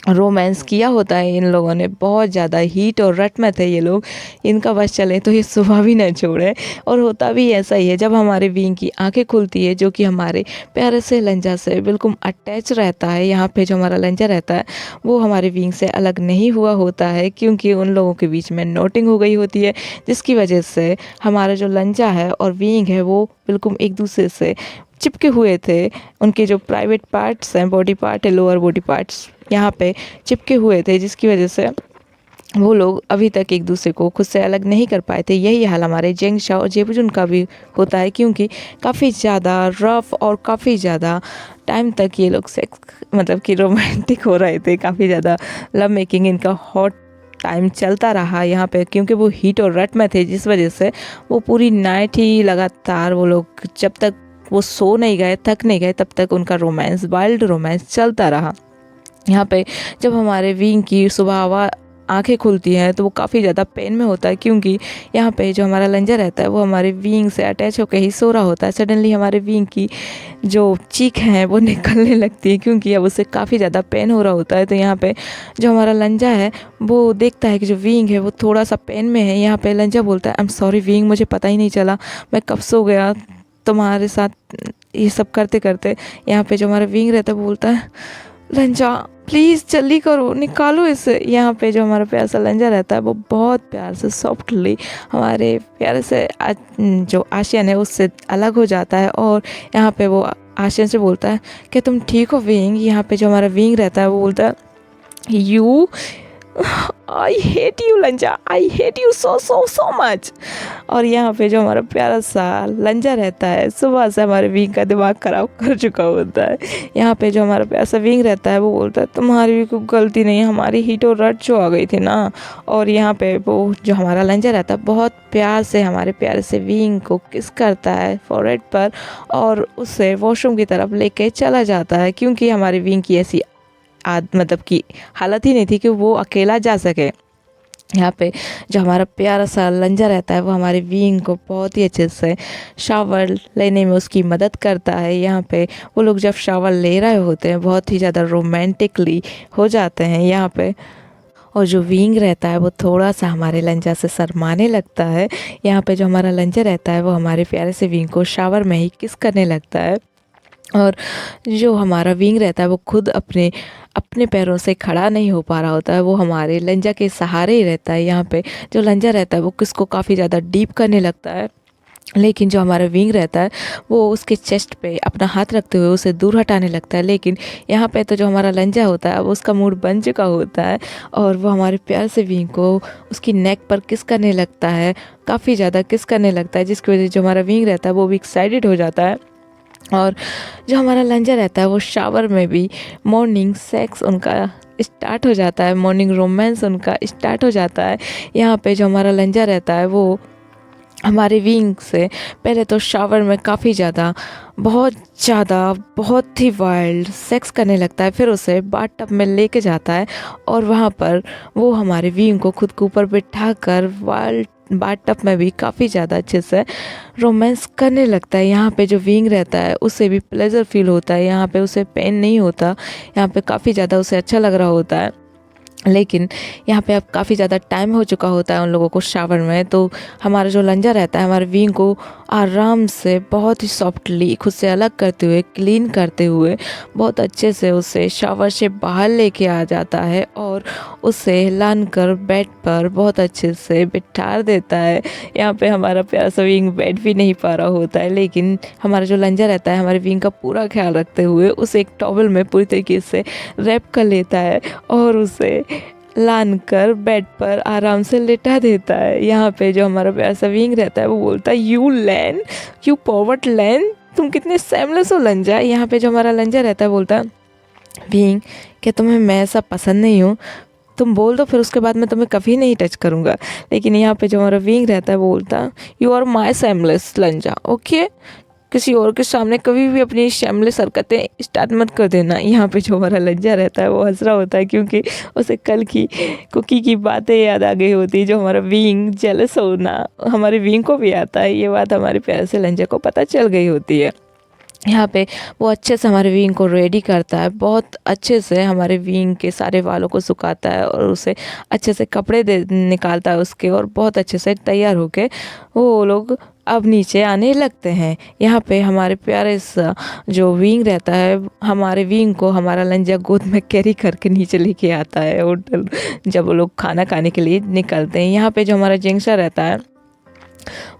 रोमांस किया होता है इन लोगों ने, बहुत ज़्यादा हीट और रट में थे ये लोग। इनका बस चले तो ये सुबह भी न छोड़े। और होता भी ऐसा ही है, जब हमारे विंग की आंखें खुलती है, जो कि हमारे प्यारे से लंजा से बिल्कुल अटैच रहता है। यहाँ पे जो हमारा लंजा रहता है वो हमारे विंग से अलग नहीं हुआ होता है, क्योंकि उन लोगों के बीच में नोटिंग हो गई होती है, जिसकी वजह से हमारा जो लंजा है और विंग है वो बिल्कुल एक दूसरे से चिपके हुए थे। उनके जो प्राइवेट पार्ट्स हैं, बॉडी पार्ट है, लोअर बॉडी पार्ट्स यहाँ पे चिपके हुए थे, जिसकी वजह से वो लोग अभी तक एक दूसरे को खुद से अलग नहीं कर पाए थे। यही हाल हमारे जिंगशा और जिबुजुन का भी होता है, क्योंकि काफ़ी ज़्यादा रफ और काफ़ी ज़्यादा टाइम तक ये लोग सेक्स मतलब कि रोमांटिक हो रहे थे। काफ़ी ज़्यादा लव मेकिंग इनका हॉट टाइम चलता रहा यहाँ पे, क्योंकि वो हीट और रट में थे, जिस वजह से वो पूरी नाइट ही लगातार वो लोग जब तक वो सो नहीं गए, थक नहीं गए, तब तक उनका रोमांस, वाइल्ड रोमांस चलता रहा। यहाँ पे जब हमारे विंग की सुबह आंखें खुलती हैं तो वो काफ़ी ज़्यादा पेन में होता है, क्योंकि यहाँ पे जो हमारा लंजा रहता है वो हमारे विंग से अटैच होकर ही सो रहा होता है। सडनली हमारे विंग की जो चीख हैं वो निकलने लगती है, क्योंकि अब उसे काफ़ी ज़्यादा पेन हो रहा होता है। तो यहाँ पे जो हमारा लंजा है वो देखता है कि जो विंग है वो थोड़ा सा पेन में है। यहाँ पे लंजा बोलता है, आई एम सॉरी विंग, मुझे पता ही नहीं चला, मैं कब सो गया तुम्हारे साथ ये सब करते करते। यहाँ पे जो हमारा विंग रहता है वो बोलता है, लंजा प्लीज़ जल्दी करो, निकालो इसे। यहाँ पे जो हमारा प्यारा सा लंजा रहता है वो बहुत प्यार से सॉफ्टली हमारे प्यारे से जो आशियन है उससे अलग हो जाता है, और यहाँ पे वो आशियन से बोलता है कि तुम ठीक हो विंग। यहाँ पे जो हमारा विंग रहता है वो बोलता है, you I hate you लंजा, I hate you so so so much. और यहाँ पे जो हमारा प्यारा सा लंजा रहता है सुबह से हमारे विंग का दिमाग ख़राब कर चुका होता है। यहाँ पे जो हमारा प्यारा सा विंग रहता है वो बोलता है, तुम्हारी भी कोई गलती नहीं है, हमारी हीट और रट जो आ गई थी ना। और यहाँ पे वो जो हमारा लंजा रहता है बहुत प्यार से हमारे प्यारे से विंग को किस करता है फॉरहेड पर, और उससे वॉशरूम की तरफ लेके चला जाता है, क्योंकि हमारे विंग की ऐसी मतलब कि हालत ही नहीं थी कि वो अकेला जा सके। यहाँ पे जो हमारा प्यारा सा लंजा रहता है वो हमारे विंग को बहुत ही अच्छे से शावर लेने में उसकी मदद करता है। यहाँ पे वो लोग जब शावर ले रहे होते हैं बहुत ही ज़्यादा रोमांटिकली हो जाते हैं यहाँ पे। और जो विंग रहता है वो थोड़ा सा हमारे लंजा से शर्माने लगता है। यहाँ पे जो हमारा लंजा रहता है वो हमारे प्यारे से विंग को शावर में ही किस करने लगता है, और जो हमारा विंग रहता है वो खुद अपने पैरों से खड़ा नहीं हो पा रहा होता है, वो हमारे लंजा के सहारे ही रहता है। यहाँ पे जो लंजा रहता है वो किसको काफ़ी ज़्यादा डीप करने लगता है, लेकिन जो हमारा विंग रहता है वो उसके चेस्ट पे अपना हाथ रखते हुए उसे दूर हटाने लगता है। लेकिन यहाँ पे तो जो हमारा लंजा होता है वो उसका मूड बन चुका होता है, और वो हमारे प्यार से विंग को उसकी नेक पर किस करने लगता है, काफ़ी ज़्यादा किस करने लगता है, जिसकी वजह से जो हमारा विंग रहता है वो भी एक्साइटेड हो जाता है। और जो हमारा लंजा रहता है वो शावर में भी मॉर्निंग सेक्स उनका स्टार्ट हो जाता है, मॉर्निंग रोमांस उनका स्टार्ट हो जाता है। यहाँ पे जो हमारा लंजा रहता है वो हमारे विंग से पहले तो शावर में काफ़ी ज़्यादा बहुत ही वाइल्ड सेक्स करने लगता है, फिर उसे बाथ टब में लेके जाता है, और वहाँ पर वो हमारे विंग को खुद के ऊपर बिठा कर वाइल्ड बाथ टब में भी काफ़ी ज़्यादा अच्छे से रोमांस करने लगता है। यहाँ पे जो विंग रहता है उसे भी प्लेजर फील होता है, यहाँ पे उसे पेन नहीं होता, यहाँ पे काफ़ी ज़्यादा उसे अच्छा लग रहा होता है। लेकिन यहाँ पे अब काफ़ी ज़्यादा टाइम हो चुका होता है उन लोगों को शावर में, तो हमारा जो लंजा रहता है हमारे विंग को आराम से बहुत ही सॉफ्टली खुद से अलग करते हुए, क्लीन करते हुए बहुत अच्छे से उसे शावर से बाहर लेके आ जाता है, और उसे लान कर बेड पर बहुत अच्छे से बिठा देता है। यहाँ पे हमारा प्यारा सा विंग बैठ भी नहीं पा रहा होता है, लेकिन हमारा जो लंजा रहता है हमारे विंग का पूरा ख्याल रखते हुए उसे एक टॉवल में पूरी तरीके से रैप कर लेता है और उसे लान कर बेड पर आराम से लेटा देता है। यहाँ पे जो हमारा प्यारा सा विंग रहता है वो बोलता है, यू पॉवर्ट लैन, तुम कितने सेमलेस हो लंजा। यहाँ पे जो हमारा लंजा रहता है बोलता है, विंग क्या तुम्हें मैं ऐसा पसंद नहीं हूँ, तुम बोल दो फिर उसके बाद मैं तुम्हें कभी नहीं टच करूँगा। लेकिन यहाँ पे जो हमारा विंग रहता है वो बोलता, यू आर माई सेमलेस लंजा, ओके, किसी और के सामने कभी भी अपनी शैमलेस हरकतें स्टार्ट मत कर देना। यहाँ पे जो हमारा लज्जा रहता है वो हंस रहा होता है क्योंकि उसे कल की कुकी की बातें याद आ गई होती है। जो हमारा विंग जेलस होना हमारे विंग को भी आता है, ये बात हमारे प्यारे से लंजा को पता चल गई होती है। यहाँ पे वो अच्छे से हमारे विंग को रेडी करता है, बहुत अच्छे से हमारे विंग के सारे बालों को सुखाता है और उसे अच्छे से कपड़े दे निकालता है उसके, और बहुत अच्छे से तैयार होके वो लोग अब नीचे आने लगते हैं। यहाँ पे हमारे प्यारे सा जो विंग रहता है हमारे विंग को हमारा लंजा गोद में कैरी करके नीचे लेके आता है होटल, जब वो लोग खाना खाने के लिए निकलते हैं। यहाँ पे जो हमारा जिंक्शा रहता है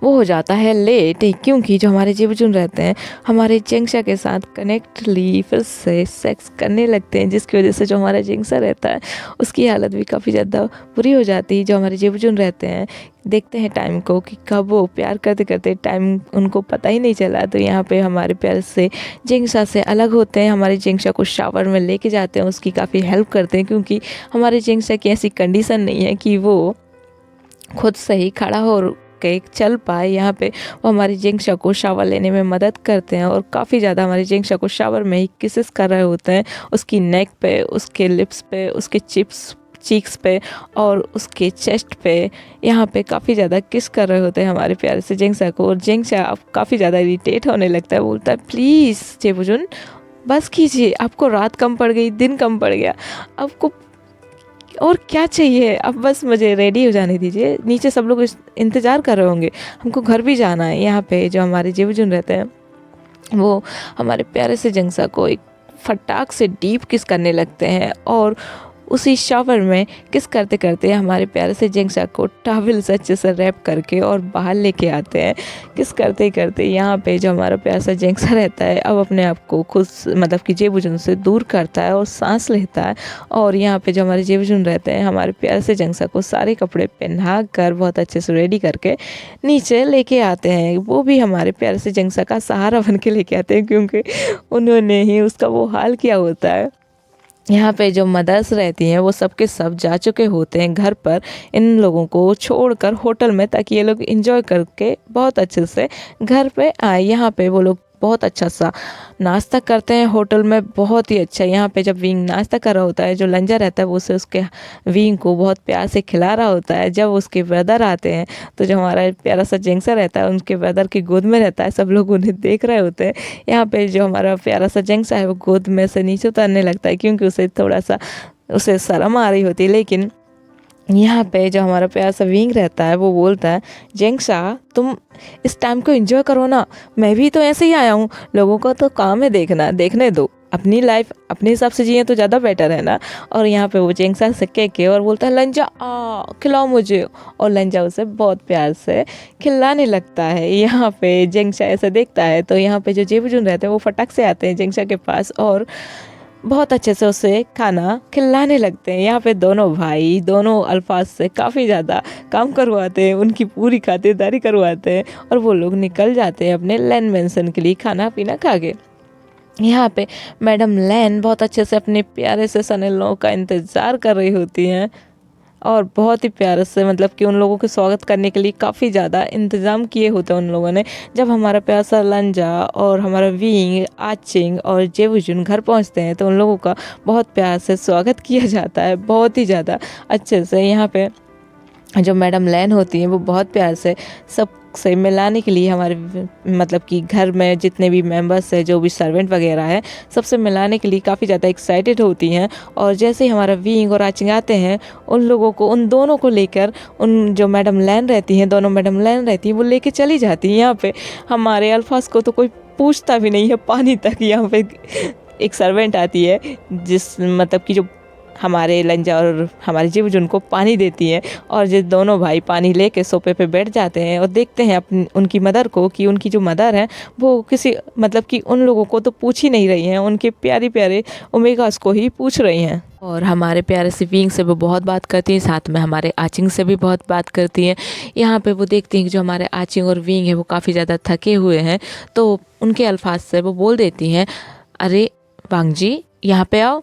वो हो जाता है लेट, क्योंकि जो हमारे जीवजुन रहते हैं हमारे जिंक्शा के साथ कनेक्टली फिर से सेक्स करने लगते हैं, जिसकी वजह से जो हमारा जिंक्शा रहता है उसकी हालत भी काफ़ी ज़्यादा बुरी हो जाती है। जो हमारे जीवजुन रहते हैं देखते हैं टाइम को कि कब वो प्यार करते करते टाइम उनको पता ही नहीं चला। तो यहाँ पे हमारे प्यार से जिंक्शा से अलग होते हैं, हमारे जिंक्शा को शावर में लेके जाते हैं, उसकी काफ़ी हेल्प करते हैं, क्योंकि हमारे जिंक्शा की ऐसी कंडीशन नहीं है कि वो खुद से ही खड़ा हो के चल पाए। यहाँ पे वो हमारी जिंक्शा को शावर लेने में मदद करते हैं और काफ़ी ज़्यादा हमारी जिंक्शा को शावर में ही किसेस कर रहे होते हैं, उसकी नेक पे, उसके लिप्स पे, उसके चीक्स पे और उसके चेस्ट पे। यहाँ पे काफ़ी ज़्यादा किस कर रहे होते हैं हमारे प्यारे से जिंक्शा को, और जिंक्शा अब काफ़ी ज़्यादा इरिटेट होने लगता है, बोलता है प्लीज़ जेबुजुन बस कीजिए, आपको रात कम पड़ गई, दिन कम पड़ गया, आपको और क्या चाहिए, अब बस मुझे रेडी हो जाने दीजिए, नीचे सब लोग इंतज़ार कर रहे होंगे, हमको घर भी जाना है। यहाँ पे जो हमारे जीवजुन रहते हैं वो हमारे प्यारे से जिंक्शा को एक फटाक से डीप किस करने लगते हैं, और उसी शावर में किस करते करते हमारे प्यारे से जिंक्शा को टॉवल से अच्छे से रैप करके और बाहर लेके आते हैं। किस करते करते यहाँ पे जो हमारा प्यारा सा जिंक्शा रहता है अब अपने आप को खुद मतलब कि जेबुजुन से दूर करता है और सांस लेता है, और यहाँ पे जो हमारे जेबुजुन रहते हैं हमारे प्यारे से जिंक्शा को सारे कपड़े पहना कर बहुत अच्छे से रेडी करके नीचे लेके आते हैं। वो भी हमारे प्यारे से जिंक्शा का सहारा बन के लेके आते हैं, क्योंकि उन्होंने ही उसका वो हाल किया होता है। यहाँ पे जो मदर्स रहती हैं वो सबके सब जा चुके होते हैं घर पर इन लोगों को छोड़कर होटल में, ताकि ये लोग एंजॉय करके बहुत अच्छे से घर पे आए। यहाँ पे वो लोग बहुत अच्छा सा नाश्ता करते हैं होटल में, बहुत ही अच्छा। यहाँ पे जब विंग नाश्ता कर रहा होता है जो लंजा रहता है वो उसे उसके विंग को बहुत प्यार से खिला रहा होता है। जब उसके ब्रदर आते हैं तो जो हमारा प्यारा सा जिंक्शा रहता है उनके ब्रदर की गोद में रहता है, सब लोग उन्हें देख रहे होते हैं। यहाँ पे जो हमारा प्यारा सा जिंक्शा है वो गोद में से नीचे उतरने लगता है, क्योंकि उसे थोड़ा सा उसे शर्म आ रही होती है। लेकिन यहाँ पे जो हमारा प्यारा सा विंग रहता है वो बोलता है, जिंक्शा तुम इस टाइम को एंजॉय करो ना, मैं भी तो ऐसे ही आया हूँ, लोगों का तो काम है देखना, देखने दो, अपनी लाइफ अपने हिसाब से जिए तो ज़्यादा बेटर है ना। और यहाँ पे वो जिंक्शा से कह के और बोलता है, लंजा खिलाओ मुझे, और लंजा उसे बहुत प्यार से खिलाने लगता है। यहाँ पे जिंक्शा ऐसे देखता है तो यहाँ पे जो जेबुजुन रहते हैं वो फटक से आते हैं जिंक्शा के पास और बहुत अच्छे से उसे खाना खिलाने लगते हैं। यहाँ पे दोनों भाई दोनों अल्फाज से काफ़ी ज़्यादा काम करवाते हैं, उनकी पूरी खातिरदारी करवाते हैं, और वो लोग निकल जाते हैं अपने लैन मेंशन के लिए खाना पीना खा के। यहाँ पे मैडम लैन बहुत अच्छे से अपने प्यारे से सनेलों का इंतज़ार कर रही होती हैं, और बहुत ही प्यार से मतलब कि उन लोगों के स्वागत करने के लिए काफ़ी ज़्यादा इंतज़ाम किए होते हैं उन लोगों ने। जब हमारा प्यारा सा लंजा और हमारा विंग आचिंग और जेबुजुन घर पहुंचते हैं तो उन लोगों का बहुत प्यार से स्वागत किया जाता है, बहुत ही ज़्यादा अच्छे से। यहाँ पे जो मैडम लैन होती हैं वो बहुत प्यार से सब से मिलाने के लिए हमारे मतलब कि घर में जितने भी मेंबर्स हैं, जो भी सर्वेंट वगैरह है, सबसे मिलाने के लिए काफ़ी ज़्यादा एक्साइटेड होती हैं। और जैसे ही हमारा विंग और आचिंग आते हैं उन लोगों को, उन दोनों को लेकर उन जो मैडम लैन रहती हैं, दोनों मैडम लैन रहती हैं, वो लेके चली जाती हैं। यहाँ पे हमारे अल्फाज को तो कोई पूछता भी नहीं है, पानी तक यहाँ पे एक सर्वेंट आती है जिस मतलब कि जो हमारे लंजा और हमारी जीवज उनको पानी देती हैं और ये दोनों भाई पानी लेके सोफे पे बैठ जाते हैं और देखते हैं अपनी उनकी मदर को कि उनकी जो मदर है वो किसी मतलब कि उन लोगों को तो पूछ ही नहीं रही हैं, उनके प्यारे प्यारे ओमेगास को ही पूछ रही हैं। और हमारे प्यारे से विंग से वो बहुत बात करती हैं, साथ में हमारे आचिंग से भी बहुत बात करती हैं। यहाँ पे वो देखती हैं कि जो हमारे आचिंग और विंग है वो काफ़ी ज़्यादा थके हुए हैं, तो उनके अल्फाज से वो बोल देती हैं, अरे वांग जी यहाँ पे आओ,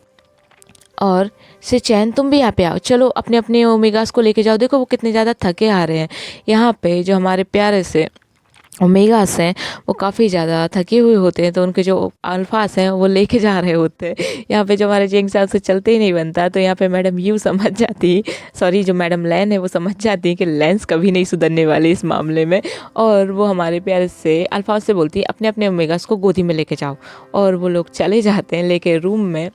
और से चैन तुम भी यहाँ पे आओ, चलो अपने अपने ओमेगास को लेके जाओ, देखो वो कितने ज़्यादा थके आ रहे हैं। यहाँ पे जो हमारे प्यारे से ओमेगास हैं वो काफ़ी ज़्यादा थके हुए होते हैं, तो उनके जो अल्फास हैं वो लेके जा रहे होते हैं। यहाँ पे जो हमारे जिंग साहब से चलते ही नहीं बनता, तो यहाँ पे मैडम यू समझ जाती, सॉरी जो मैडम लैन है वो समझ जाती है कि लेंस कभी नहीं सुधरने वाली इस मामले में, और वो हमारे प्यारे से अल्फास से बोलती है अपने अपने ओमेगास को गोदी में लेके जाओ, और वो लोग चले जाते हैं लेके रूम में।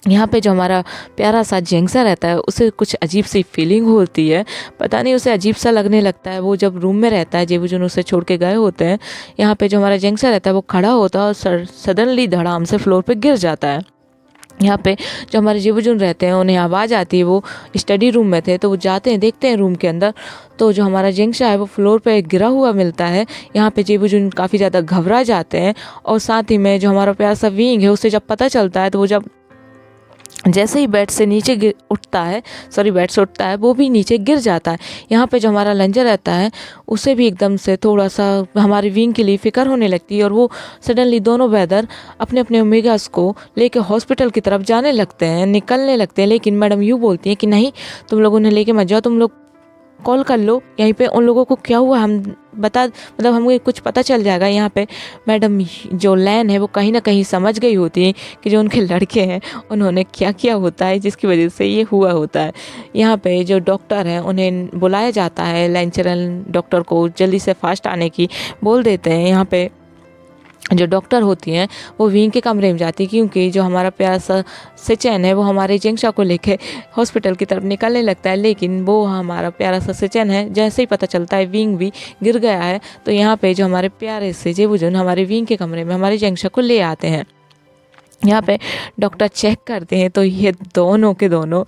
यहाँ पे जो हमारा प्यारा सा जेंगसा रहता है उसे कुछ अजीब सी फीलिंग होती है, पता नहीं उसे अजीब सा लगने लगता है। वो जब रूम में रहता है, जेबुजुन उसे छोड़ के गए होते हैं, यहाँ पे जो हमारा जेंगसा रहता है वो खड़ा होता है और सडनली धड़ाम से फ्लोर पे गिर जाता है। यहाँ पे जो हमारे जेबुजुन रहते हैं उन्हें आवाज़ आती है, वो स्टडी रूम में थे तो वो जाते हैं देखते हैं रूम के अंदर, तो जो हमारा जेंगसा है वो फ्लोर पे गिरा हुआ मिलता है। यहाँ पे जेबुजुन काफ़ी ज़्यादा घबरा जाते हैं, और साथ ही में जो हमारा प्यारा सा विंग है उसे जब पता चलता है, तो वो जब जैसे ही बेड से नीचे गिर उठता है, सॉरी बेड से उठता है, वो भी नीचे गिर जाता है। यहाँ पे जो हमारा लंजर रहता है उसे भी एकदम से थोड़ा सा हमारी विंग के लिए फ़िक्र होने लगती है, और वो सडनली दोनों ब्रदर अपने अपने ओमेगास को लेके हॉस्पिटल की तरफ जाने लगते हैं, निकलने लगते हैं। लेकिन मैडम यू बोलती है कि नहीं, तुम लोग उन्हें लेके मत जाओ, तुम लोग कॉल कर लो यहीं पे उन लोगों को क्या हुआ हम बता, मतलब हमें कुछ पता चल जाएगा। यहाँ पे मैडम जो लैन है वो कहीं ना कहीं समझ गई होती है कि जो उनके लड़के हैं उन्होंने क्या किया होता है जिसकी वजह से ये हुआ होता है। यहाँ पे जो डॉक्टर हैं उन्हें बुलाया जाता है, लैंचरल डॉक्टर को जल्दी से फास्ट आने की बोल देते हैं। यहाँ पे जो डॉक्टर होती हैं वो विंग के कमरे में जाती है, क्योंकि जो हमारा प्यारा सा सेचैन है वो हमारे जेंगशा को लेके हॉस्पिटल की तरफ निकलने लगता है। लेकिन वो हमारा प्यारा सा सेचैन है जैसे ही पता चलता है विंग भी गिर गया है, तो यहाँ पे जो हमारे प्यारे से जेबुजुन हमारे विंग के कमरे में हमारे जेंगशा को ले आते हैं। यहाँ पे डॉक्टर चेक करते हैं तो ये दोनों के दोनों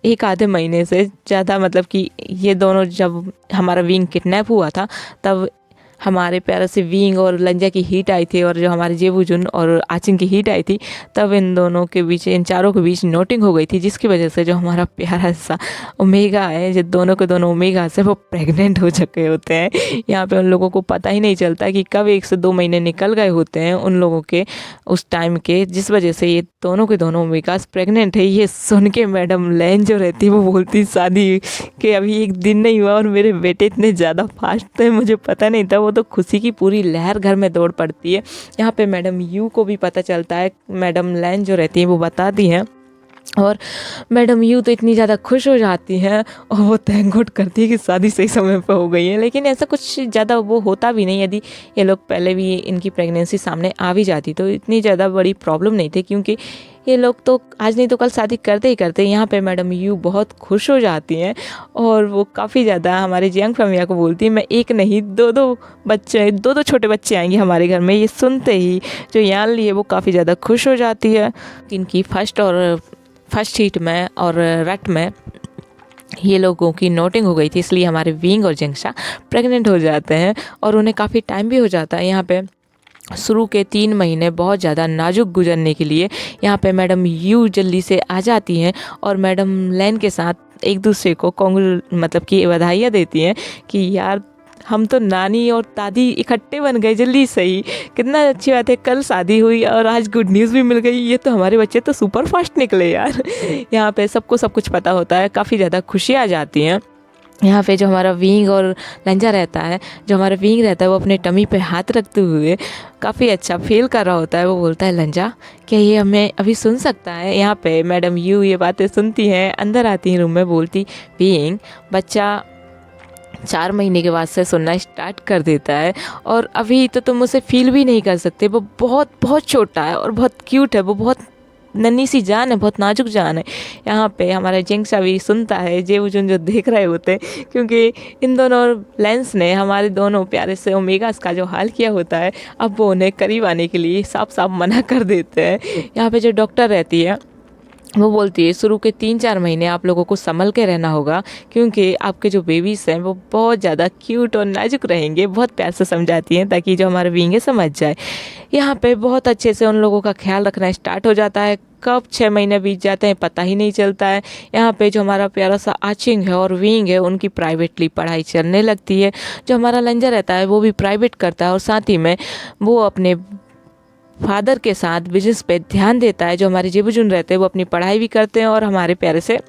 एक आधे महीने से ज़्यादा, मतलब कि ये दोनों जब हमारा विंग किडनैप हुआ था तब हमारे प्यारे से विंग और लंजा की हीट आई थी, और जो हमारे जेबुजुन और आचिंग की हीट आई थी, तब इन दोनों के बीच, इन चारों के बीच नोटिंग हो गई थी, जिसकी वजह से जो हमारा प्यारा सा ओमेगा है, जो दोनों के दोनों ओमेगा से वो प्रेग्नेंट हो चुके होते हैं। यहाँ पे उन लोगों को पता ही नहीं चलता कि कब 1 से 2 महीने निकल गए होते हैं उन लोगों के उस टाइम के, जिस वजह से ये दोनों के दोनों ओमेगास प्रेग्नेंट है। ये सुन के मैडम लैन जो रहती है वो बोलती शादी के अभी 1 दिन नहीं हुआ और मेरे बेटे इतने ज़्यादा फास्ट थे, मुझे पता नहीं था। वो तो खुशी की पूरी लहर घर में दौड़ पड़ती है। यहाँ पे मैडम यू को भी पता चलता है, मैडम लैन जो रहती है वो बताती हैं, और मैडम यू तो इतनी ज़्यादा खुश हो जाती हैं और वो थैंक गॉड करती है कि शादी सही समय पर हो गई है। लेकिन ऐसा कुछ ज़्यादा वो होता भी नहीं, यदि ये लोग पहले भी इनकी प्रेगनेंसी सामने आ भी जाती तो इतनी ज़्यादा बड़ी प्रॉब्लम नहीं थी, क्योंकि ये लोग तो आज नहीं तो कल शादी करते ही करते। यहाँ पे मैडम यू बहुत खुश हो जाती हैं और वो काफ़ी ज़्यादा हमारे जियांग फैमिया को बोलती है, मैं एक नहीं 2-2 बच्चे, 2-2 छोटे बच्चे आएंगे हमारे घर में। ये सुनते ही जो यान लिए वो काफ़ी ज़्यादा खुश हो जाती है। इनकी फर्स्ट हीट में और रट में ये लोगों की नोटिंग हो गई थी, इसलिए हमारे विंग और जेंगशा प्रेग्नेंट हो जाते हैं और उन्हें काफ़ी टाइम भी हो जाता है। यहाँ पे शुरू के 3 महीने बहुत ज़्यादा नाजुक गुजरने के लिए यहाँ पे मैडम यू जल्दी से आ जाती हैं और मैडम लैन के साथ एक दूसरे को मतलब कि बधाइयाँ देती हैं कि यार हम तो नानी और दादी इकट्ठे बन गए जल्दी से ही, कितना अच्छी बात है। कल शादी हुई और आज गुड न्यूज़ भी मिल गई, ये तो हमारे बच्चे तो सुपर फास्ट निकले यार। यहाँ पे सबको सब कुछ पता होता है, काफ़ी ज़्यादा खुशी आ जाती हैं। यहाँ पे जो हमारा विंग और लंजा रहता है, जो हमारा विंग रहता है वो अपने टमी पे हाथ रखते हुए काफ़ी अच्छा फील कर रहा होता है। वो बोलता है लंजा क्या ये हमें अभी सुन सकता है। यहाँ पे मैडम यू ये बातें सुनती हैं, अंदर आती हैं रूम में, बोलती विंग बच्चा 4 महीने के बाद से सुनना स्टार्ट कर देता है और अभी तो तुम उसे फील भी नहीं कर सकते। वो बहुत बहुत छोटा है और बहुत क्यूट है, वो बहुत नन्ही सी जान है, बहुत नाजुक जान है। यहाँ पे हमारा जेंगशा भी सुनता है, जेबुजुन जो देख रहे होते हैं, क्योंकि इन दोनों लेंस ने हमारे दोनों प्यारे से ओमेगास का जो हाल किया होता है, अब वो उन्हें करीब आने के लिए साफ साफ मना कर देते हैं। यहाँ पे जो डॉक्टर रहती है वो बोलती है शुरू के 3-4 महीने आप लोगों को संभल के रहना होगा, क्योंकि आपके जो बेबीज़ हैं वो बहुत ज़्यादा क्यूट और नाजुक रहेंगे। बहुत प्यार से समझाती हैं ताकि जो हमारा बीइंग है समझ जाए। यहाँ पे बहुत अच्छे से उन लोगों का ख्याल रखना स्टार्ट हो जाता है। कब 6 महीने बीत जाते हैं पता ही नहीं चलता है। यहाँ पे जो हमारा प्यारा सा आचिंग है और विंग है उनकी प्राइवेटली पढ़ाई चलने लगती है। जो हमारा लंजा रहता है वो भी प्राइवेट करता है और साथ ही में वो अपने फादर के साथ बिजनेस पे ध्यान देता है। जो हमारे जेबुजुन रहते हैं वो अपनी पढ़ाई भी करते हैं और हमारे प्यारे से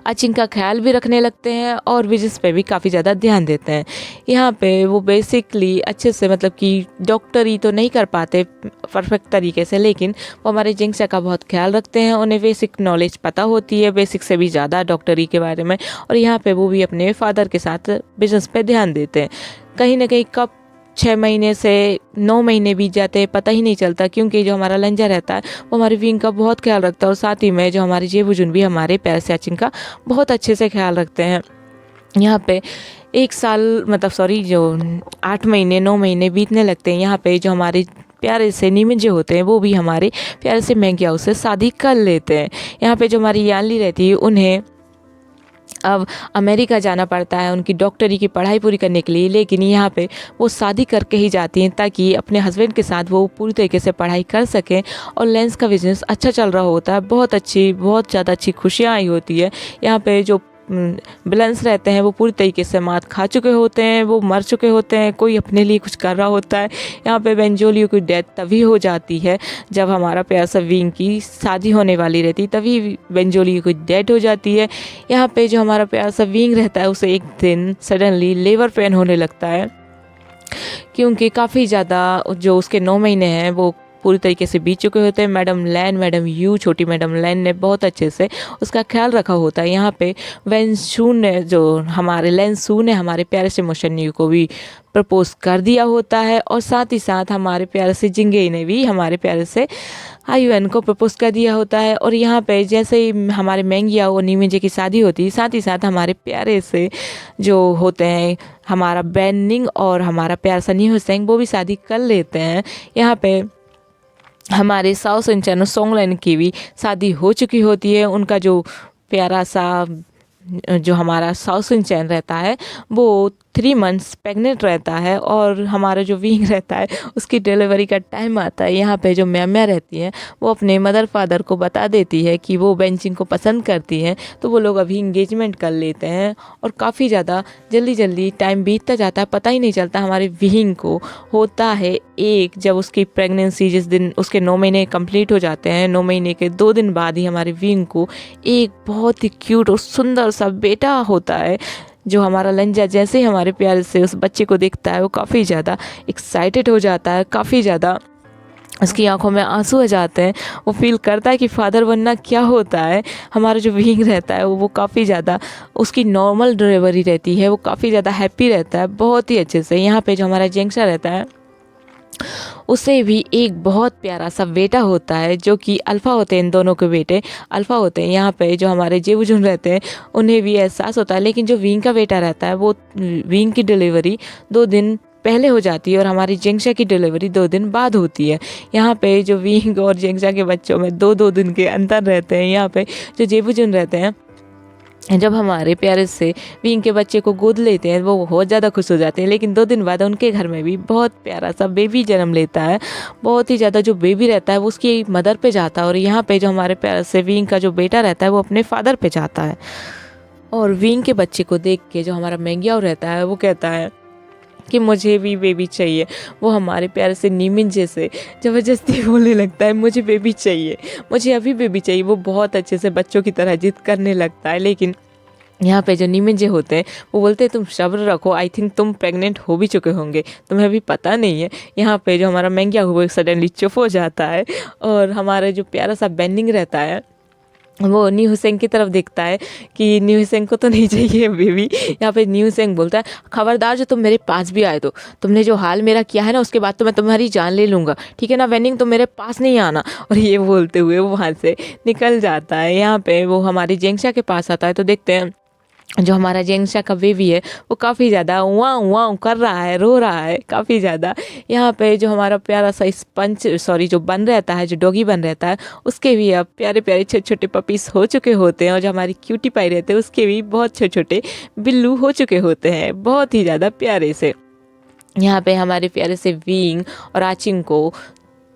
अचिंग का ख्याल भी रखने लगते हैं और बिजनेस पे भी काफ़ी ज़्यादा ध्यान देते हैं। यहाँ पे वो बेसिकली अच्छे से मतलब कि डॉक्टरी तो नहीं कर पाते परफेक्ट तरीके से, लेकिन वो हमारे जिंगसा का बहुत ख्याल रखते हैं। उन्हें बेसिक नॉलेज पता होती है, बेसिक से भी ज़्यादा डॉक्टरी के बारे में। और यहाँ पे वो भी अपने फादर के साथ बिजनेस पे ध्यान देते हैं। कहीं ना कहीं कब 6 महीने से 9 महीने बीत जाते हैं पता ही नहीं चलता, क्योंकि जो हमारा लंजा रहता है वो हमारे विंग का बहुत ख्याल रखता है और साथ ही में जो हमारे जेबुजुन भी हमारे प्यारे से अचिंग का बहुत अच्छे से ख्याल रखते हैं। यहाँ पे 1 साल मतलब सॉरी जो 8 महीने 9 महीने बीतने लगते हैं। यहाँ पे जो हमारे प्यारे से निमिंजे होते हैं वो भी हमारे प्यारे से मैंगियाओ से शादी कर लेते हैं। यहाँ पे जो हमारी यानली रहती है उन्हें अब अमेरिका जाना पड़ता है उनकी डॉक्टरी की पढ़ाई पूरी करने के लिए, लेकिन यहाँ पे वो शादी करके ही जाती हैं ताकि अपने हस्बैंड के साथ वो पूरी तरीके से पढ़ाई कर सकें। और लेंस का बिजनेस अच्छा चल रहा होता है, बहुत ज़्यादा अच्छी खुशियाँ आई होती है। यहाँ पे जो बिलेंस रहते हैं वो पूरी तरीके से मात खा चुके होते हैं, वो मर चुके होते हैं, कोई अपने लिए कुछ कर रहा होता है। यहाँ पे बेंजोलियो की डेथ तभी हो जाती है जब हमारा प्यारा सा विंग की शादी होने वाली रहती, तभी बेंजोलियो की डेथ हो जाती है। यहाँ पे जो हमारा प्यारा सा विंग रहता है उसे एक दिन सडनली लेबर पेन होने लगता है, क्योंकि काफ़ी ज़्यादा जो उसके 9 महीने हैं वो पूरी तरीके से बीत चुके होते हैं। मैडम यू छोटी मैडम लैन ने बहुत अच्छे से उसका ख्याल रखा होता है। यहाँ पे वेंसू ने जो हमारे लेंसू ने हमारे प्यारे से मोशन यू को भी प्रपोज कर दिया होता है और साथ ही साथ हमारे प्यारे से जिंगे ने भी हमारे प्यारे से आयुएन को प्रपोज कर दिया होता है। और यहाँ पे जैसे ही हमारे मैंगिया और नीमिंजे की शादी होती है, साथ ही साथ हमारे प्यारे से जो होते हैं हमारा बैनिंग और हमारा प्यारा सा न्यू सेंग वो भी शादी कर लेते हैं। यहाँ पे हमारे साओ सिंचन और सोंगलन की भी शादी हो चुकी होती है। उनका जो प्यारा सा जो हमारा साओ सिंचन रहता है वो 3 मंथ्स प्रेग्नेंट रहता है और हमारा जो विंग रहता है उसकी डिलीवरी का टाइम आता है। यहाँ पे जो म्याम्या रहती हैं वो अपने मदर फादर को बता देती है कि वो बेंचिंग को पसंद करती हैं, तो वो लोग अभी इंगेजमेंट कर लेते हैं और काफ़ी ज़्यादा जल्दी टाइम बीतता जाता है, पता ही नहीं चलता। हमारे विंग को होता है एक जब उसकी प्रेगनेंसी जिस दिन उसके 9 महीने कंप्लीट हो जाते हैं, 9 महीने के 2 दिन बाद ही हमारे विंग को एक बहुत ही क्यूट और सुंदर सा बेटा होता है। जो हमारा लंजा जैसे ही हमारे प्यारे से उस बच्चे को देखता है वो काफ़ी ज़्यादा एक्साइटेड हो जाता है, काफ़ी ज़्यादा उसकी आंखों में आंसू आ जाते हैं। वो फील करता है कि फादर बनना क्या होता है। हमारा जो विंग रहता है वो काफ़ी ज़्यादा उसकी नॉर्मल डिलीवरी रहती है, वो काफ़ी ज़्यादा हैप्पी रहता है बहुत ही अच्छे से। यहाँ पे जो हमारा जेंगसा रहता है उसे भी एक बहुत प्यारा सा बेटा होता है, जो कि अल्फ़ा होते हैं, इन दोनों के बेटे अल्फ़ा होते हैं। यहाँ पे जो हमारे जेबुजुन रहते हैं उन्हें भी एहसास होता है, लेकिन जो विंग का बेटा रहता है वो विंग की डिलीवरी 2 दिन पहले हो जाती है और हमारी जेंगसा की डिलीवरी 2 दिन बाद होती है। यहाँ पे जो विंग और जेंगसा के बच्चों में 2-2 दिन के अंतर रहते हैं। यहाँ पे जो जेबुजुन रहते हैं जब हमारे प्यारे से विंग के बच्चे को गोद लेते हैं वो बहुत ज़्यादा खुश हो जाते हैं, लेकिन 2 दिन बाद उनके घर में भी बहुत प्यारा सा बेबी जन्म लेता है। बहुत ही ज़्यादा जो बेबी रहता है वो उसकी मदर पे जाता है और यहाँ पे जो हमारे प्यारे से विंग का जो बेटा रहता है वो अपने फादर पे जाता है। और विंग के बच्चे को देख के जो हमारा मैंगियाओ रहता है वो कहता है कि मुझे भी बेबी चाहिए। वो हमारे प्यारे से नीमिंजे से ज़बरदस्ती बोलने लगता है मुझे बेबी चाहिए, मुझे अभी बेबी चाहिए। वो बहुत अच्छे से बच्चों की तरह जिद करने लगता है, लेकिन यहाँ पे जो नीमिंजे होते हैं वो बोलते हैं तुम सब्र रखो, आई थिंक तुम प्रेग्नेंट हो भी चुके होंगे, तुम्हें अभी पता नहीं है। यहाँ पे जो हमारा मैंगिया हुआ सडनली चुप हो जाता है और हमारा जो प्यारा सा बेंडिंग रहता है वो न्यू हुसैन की तरफ देखता है कि न्यू हुसैन को तो नहीं चाहिए बेबी। यहाँ पे न्यू हुसैन बोलता है खबरदार जो तुम मेरे पास भी आए तो तुमने जो हाल मेरा किया है ना उसके बाद तो मैं तुम्हारी जान ले लूँगा, ठीक है ना वेनिंग, तो मेरे पास नहीं आना। और ये बोलते हुए वो वहाँ से निकल जाता है। यहाँ पे वो हमारी जेंगसा के पास आता है तो देखते हैं जो हमारा जेंगशा का बेबी है वो काफ़ी ज़्यादा वाँ वाँ कर रहा है, रो रहा है काफ़ी ज़्यादा। यहाँ पे जो हमारा प्यारा सा स्पंज सॉरी जो बन रहता है, जो डॉगी बन रहता है, उसके भी अब प्यारे प्यारे छोटे छोटे पपीस हो चुके होते हैं। और जो हमारी क्यूटी पाई रहते हैं उसके भी बहुत छोटे छोटे बिल्लू हो चुके होते हैं, बहुत ही ज़्यादा प्यारे से। यहाँ पे हमारे प्यारे से विंग और आचिंग को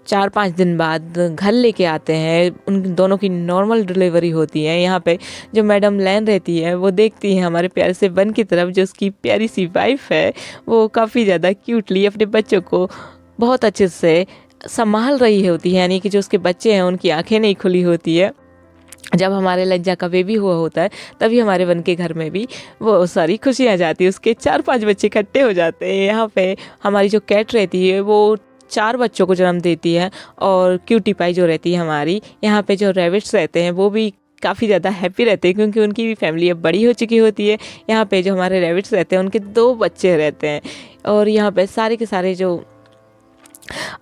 4-5 दिन बाद घर लेके आते हैं। उन दोनों की नॉर्मल डिलीवरी होती है। यहाँ पे जो मैडम लैन रहती है वो देखती है हमारे प्यारे से बन की तरफ, जो उसकी प्यारी सी वाइफ है वो काफ़ी ज़्यादा क्यूटली अपने बच्चों को बहुत अच्छे से संभाल रही होती है। यानी कि जो उसके बच्चे हैं उनकी आंखें नहीं खुली होती है। जब हमारे लज्जा का बेबी हुआ होता है तभी हमारे वन के घर में भी वो सारी खुशियाँ जाती है, उसके 4-5 बच्चे इकट्ठे हो जाते हैं। यहाँ पे हमारी जो कैट रहती है वो 4 बच्चों को जन्म देती है। और क्यूटी पाई जो रहती है हमारी, यहाँ पे जो रैबिट्स रहते हैं वो भी काफ़ी ज़्यादा हैप्पी रहते हैं क्योंकि उनकी भी फैमिली अब बड़ी हो चुकी होती है। यहाँ पे जो हमारे रैबिट्स रहते हैं उनके 2 बच्चे रहते हैं। और यहाँ पे सारे के सारे जो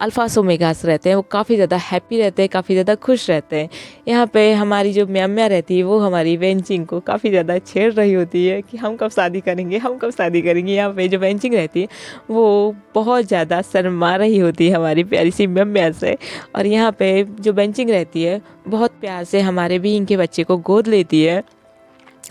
अल्फास ओमेगास रहते हैं वो काफ़ी ज़्यादा हैप्पी रहते हैं, काफ़ी ज़्यादा खुश रहते हैं। यहाँ पे हमारी जो म्याम्या रहती है वो हमारी वेंचिंग को काफ़ी ज़्यादा छेड़ रही होती है कि हम कब शादी करेंगे, हम कब शादी करेंगे। यहाँ पे जो वेंचिंग रहती है वो बहुत ज़्यादा शर्मा रही होती है हमारी प्यारी सी म्याम्या से। और यहाँ पे जो वेंचिंग रहती है बहुत प्यार से हमारे बीइंग के बच्चे को गोद लेती है।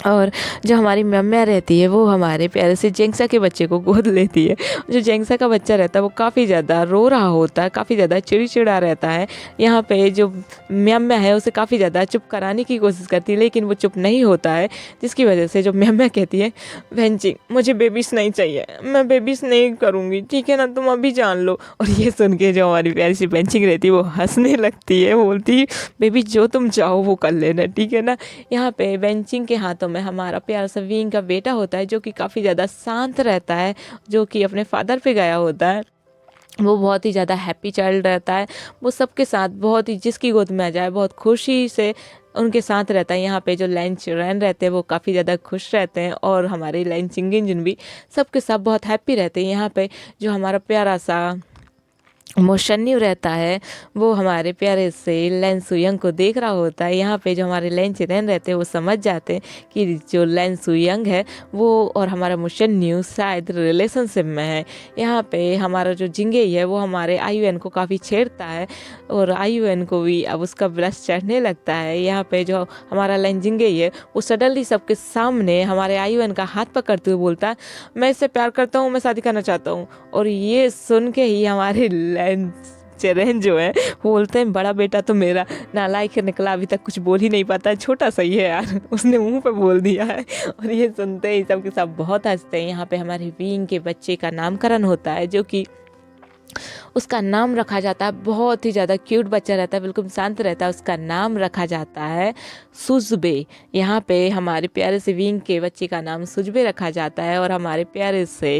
और जो हमारी मम्मियाँ रहती है वो हमारे प्यारे से जेंगसा के बच्चे को गोद लेती है। जो जेंगसा का बच्चा रहता है वो काफ़ी ज़्यादा रो रहा होता है, काफ़ी ज़्यादा चिड़चिड़ा रहता है। यहाँ पे जो मम्मियाँ है उसे काफ़ी ज़्यादा चुप कराने की कोशिश करती है लेकिन वो चुप नहीं होता है, जिसकी वजह से जो मम्मियाँ कहती है बहनजी मुझे बेबीस नहीं चाहिए, मैं बेबीस नहीं करूँगी, ठीक है ना, तुम अभी जान लो। और ये सुन के जो हमारी प्यारी सी बेंचिंग रहती है वो हंसने लगती है, बोलती बेबी जो तुम चाहो वो कर लेना, ठीक है ना। यहाँ पे बेंचिंग के हाथों में हमारा प्यारा सा विंग का बेटा होता है जो कि काफ़ी ज़्यादा शांत रहता है, जो कि अपने फादर पे गया होता है। वो बहुत ही ज़्यादा हैप्पी चाइल्ड रहता है, वो सबके साथ बहुत ही जिसकी गोद में आ जाए बहुत खुशी से उनके साथ रहता है। यहाँ पे जो लाइन चिल्ड्रन रहते हैं वो काफ़ी ज़्यादा खुश रहते हैं और हमारे लाइन सिंगिंग जिन भी सबके साथ बहुत हैप्पी रहते हैं। यहाँ पे जो हमारा प्यारा सा मोशन्यू रहता है वो हमारे प्यारे से लेन सुयंग को देख रहा होता है। यहाँ पे जो हमारे लेन चिरेन रहते हैं वो समझ जाते हैं कि जो लेन सुयंग है वो और हमारा मोशन्यू शायद रिलेशनशिप में है। यहाँ पे हमारा जो जिंगे है वो हमारे आईयूएन को काफ़ी छेड़ता है और आईयूएन को भी अब उसका ब्लश चढ़ने लगता है। यहाँ पे जो हमारा लेन जिंगे है वो सडनली सबके सामने हमारे आईयूएन का हाथ पकड़ते हुए बोलता है मैं इससे प्यार करता हूँ, मैं शादी करना चाहता हूँ। और ये सुन के ही हमारे चेरेन जो है वो बोलते हैं बड़ा बेटा तो मेरा नालायक निकला, अभी तक कुछ बोल ही नहीं पाता है, छोटा सही है यार, उसने मुंह पे बोल दिया है। और ये सुनते ही सबके सब बहुत हंसते हैं। यहाँ पे हमारे विंग के बच्चे का नामकरण होता है, जो कि उसका नाम रखा जाता है, बहुत ही ज़्यादा क्यूट बच्चा रहता है, बिल्कुल शांत रहता है, उसका नाम रखा जाता है सुजबे। यहाँ पे हमारे प्यारे से विंग के बच्चे का नाम सुजबे रखा जाता है। और हमारे प्यारे से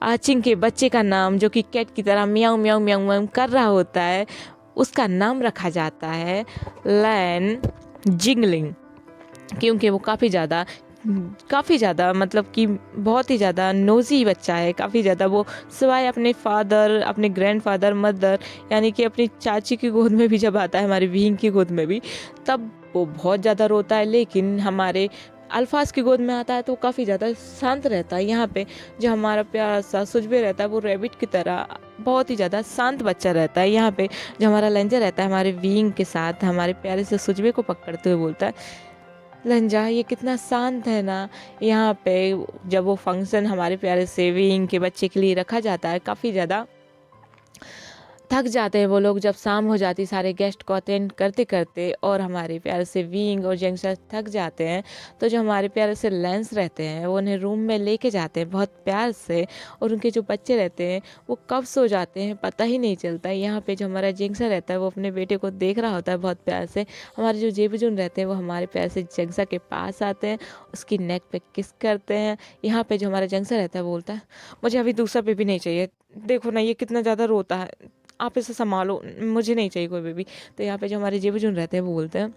आचिंग के बच्चे का नाम, जो कि कैट की तरह म्याऊ म्याऊ म्याऊ म्याऊ कर रहा होता है, उसका नाम रखा जाता है लैन जिंगलिंग, क्योंकि वो काफ़ी ज़्यादा मतलब कि बहुत ही ज़्यादा नोज़ी बच्चा है। काफ़ी ज़्यादा वो सिवाय अपने फादर, अपने ग्रैंडफादर, मदर यानी कि अपनी चाची की गोद में भी जब आता है, हमारी विंग की गोद में भी, तब वो बहुत ज़्यादा रोता है। लेकिन हमारे अल्फाज की गोद में आता है तो काफ़ी ज़्यादा शांत रहता है। यहाँ पे जो हमारा प्यारा सा सुजबे रहता है वो रैबिट की तरह बहुत ही ज़्यादा शांत बच्चा रहता है। यहाँ पे जो हमारा लंजा रहता है हमारे विंग के साथ हमारे प्यारे से सुजबे को पकड़ते हुए बोलता है लंजा ये कितना शांत है ना। यहाँ पे जब वो फंक्शन हमारे प्यारे से विंग के बच्चे के लिए रखा जाता है, काफ़ी ज़्यादा थक जाते हैं वो लोग। जब शाम हो जाती सारे गेस्ट को अटेंड करते करते और हमारे प्यारे से विंग और जेंगसा थक जाते हैं, तो जो हमारे प्यारे से लेंस रहते हैं वो उन्हें रूम में लेके जाते हैं बहुत प्यार से। और उनके जो बच्चे रहते हैं वो कब सो जाते हैं पता ही नहीं चलता। यहाँ पे जो हमारा जेंगसा रहता है वो अपने बेटे को देख रहा होता है बहुत प्यार से। हमारे जो जेबजुन रहते हैं वो हमारे प्यार से जेंगसा के पास आते हैं, उसकी नेक पे किस करते हैं। यहाँ पे जो हमारा जेंगसा रहता है वो बोलता है मुझे अभी दूसरा बेबी नहीं चाहिए, देखो ना ये कितना ज़्यादा रोता है, आप इसे संभालो, मुझे नहीं चाहिए कोई बेबी। तो यहाँ पे जो हमारे जेबजुन रहते हैं वो बोलते हैं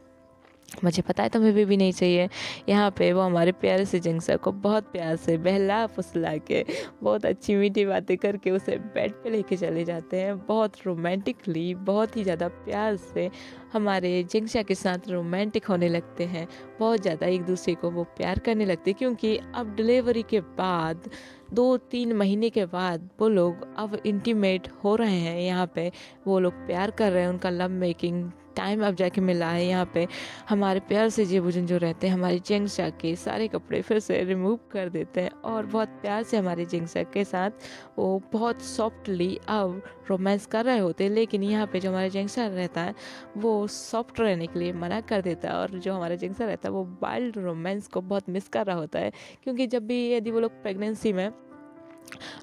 मुझे पता है तुम्हें भी नहीं चाहिए। यहाँ पे वो हमारे प्यारे से जिंक्सा को बहुत प्यार से बहला फुसला के बहुत अच्छी मीठी बातें करके उसे बेड पे लेके चले जाते हैं। बहुत रोमांटिकली, बहुत ही ज़्यादा प्यार से हमारे जिंक्सा के साथ रोमांटिक होने लगते हैं। बहुत ज़्यादा एक दूसरे को वो प्यार करने लगते हैं, क्योंकि अब डिलीवरी के बाद 2-3 महीने के बाद वो लोग अब इंटीमेट हो रहे हैं। यहाँ पे वो लोग प्यार कर रहे हैं, उनका लव मेकिंग टाइम अब जाके मिला है। यहाँ पे हमारे प्यार से जेबुजन जो रहते हैं हमारी जिंक्सा के सारे कपड़े फिर से रिमूव कर देते हैं और बहुत प्यार से हमारी जिंक्सा के साथ वो बहुत सॉफ्टली अब रोमांस कर रहे होते हैं। लेकिन यहाँ पे जो हमारा जिंक्सा रहता है वो सॉफ्ट रहने के लिए मना कर देता है, और जो हमारा जिंक्सा रहता है वो वाइल्ड रोमांस को बहुत मिस कर रहा होता है। क्योंकि जब भी यदि वो लोग प्रेगनेंसी में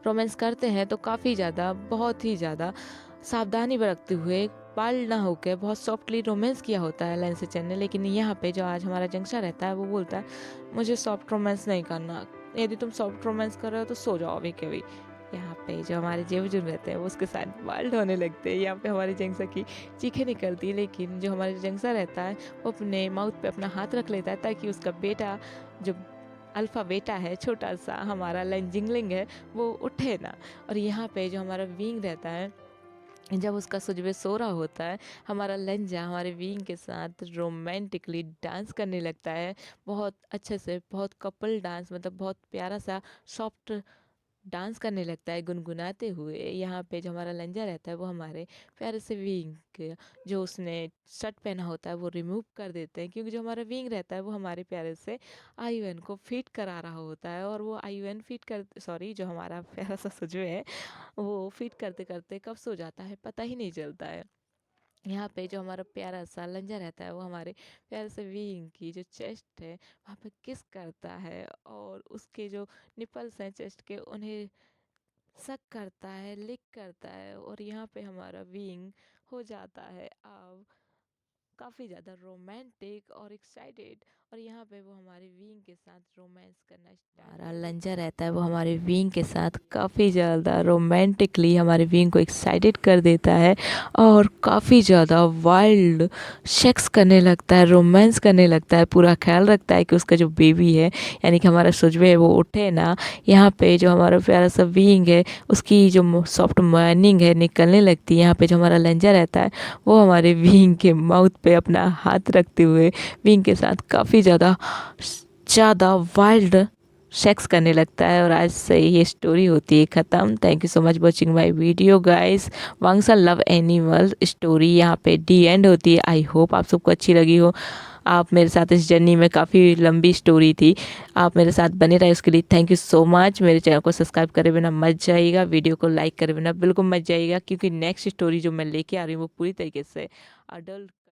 रोमांस करते हैं तो काफ़ी ज़्यादा, बहुत ही ज़्यादा सावधानी बरतते हुए, वाइल्ड ना होकर बहुत सॉफ्टली रोमांस किया होता है लेंस चैन ने। लेकिन यहाँ पे जो आज हमारा जंक्शन रहता है वो बोलता है मुझे सॉफ्ट रोमांस नहीं करना, यदि तुम सॉफ्ट रोमांस कर रहे हो तो सो जाओ अभी के अभी। यहाँ पे जो हमारे जेवजुन रहते हैं वो उसके साथ वाइल्ड होने लगते हैं। यहाँ पे हमारी जंक्सा की चीखें निकलती है, लेकिन जो हमारे जंक्सा रहता है वो अपने माउथ पे अपना हाथ रख लेता है ताकि उसका बेटा, जो अल्फ़ा बेटा है छोटा सा हमारा लंजिंगलिंग है, वो उठे ना। और यहाँ पे जो हमारा विंग रहता है, जब उसका सुजबे सो रहा होता है, हमारा लंजा हमारे विंग के साथ रोमांटिकली डांस करने लगता है। बहुत अच्छे से, बहुत कपल डांस, मतलब बहुत प्यारा सा सॉफ्ट डांस करने लगता है गुनगुनाते हुए। यहाँ पे जो हमारा लंजा रहता है वो हमारे प्यारे से विंग, जो उसने शर्ट पहना होता है वो रिमूव कर देते हैं, क्योंकि जो हमारा विंग रहता है वो हमारे प्यारे से आईयूएन को फिट करा रहा होता है। और वो आईयूएन फिट कर, सॉरी, जो हमारा प्यारा सा सुजू है वो फिट करते करते कब सो जाता है पता ही नहीं चलता है। यहाँ पे जो हमारा प्यारा सा लंजा रहता है वो हमारे प्यारे से विंग की जो चेस्ट है वहाँ पे किस करता है, और उसके जो निपल्स हैं चेस्ट के उन्हें सक करता है, लिक करता है। और यहाँ पे हमारा विंग हो जाता है अब काफ़ी ज़्यादा रोमांटिक और एक्साइटेड। और यहाँ पे वो हमारे विंग के साथ रोमांस करना स्टार्ट, हमारा लंजा रहता है वो हमारे विंग के साथ काफ़ी ज़्यादा रोमांटिकली हमारे विंग को एक्साइटेड कर देता है और काफ़ी ज़्यादा वाइल्ड सेक्स करने लगता है, रोमांस करने लगता है। पूरा ख्याल रखता है कि उसका जो बेबी है, यानी कि हमारा सुजवे है, वो उठे ना। यहाँ पे जो हमारा प्यारा सा विंग है उसकी जो सॉफ्ट माइनिंग है निकलने लगती है। यहाँ पे जो हमारा लंजा रहता है वो हमारे विंग के माउथ पे अपना हाथ रखते हुए विंग के साथ काफ़ी ज़्यादा ज़्यादा वाइल्ड सेक्स करने लगता है। और आज से ये स्टोरी होती है ख़त्म। Thank you so much watching my video guys. वांगसा लव एनिमल स्टोरी यहाँ पे डी एंड होती है। आई होप आप सबको अच्छी लगी हो। आप मेरे साथ इस जर्नी में, काफ़ी लंबी स्टोरी थी, आप मेरे साथ बने रहे उसके लिए थैंक यू सो मच। मेरे चैनल को सब्सक्राइब करे बिना मत जाइएगा, वीडियो को लाइक करे बिना बिल्कुल मत जाइएगा, क्योंकि नेक्स्ट स्टोरी जो मैं लेके आ रही हूँ वो पूरी तरीके से अडल्ट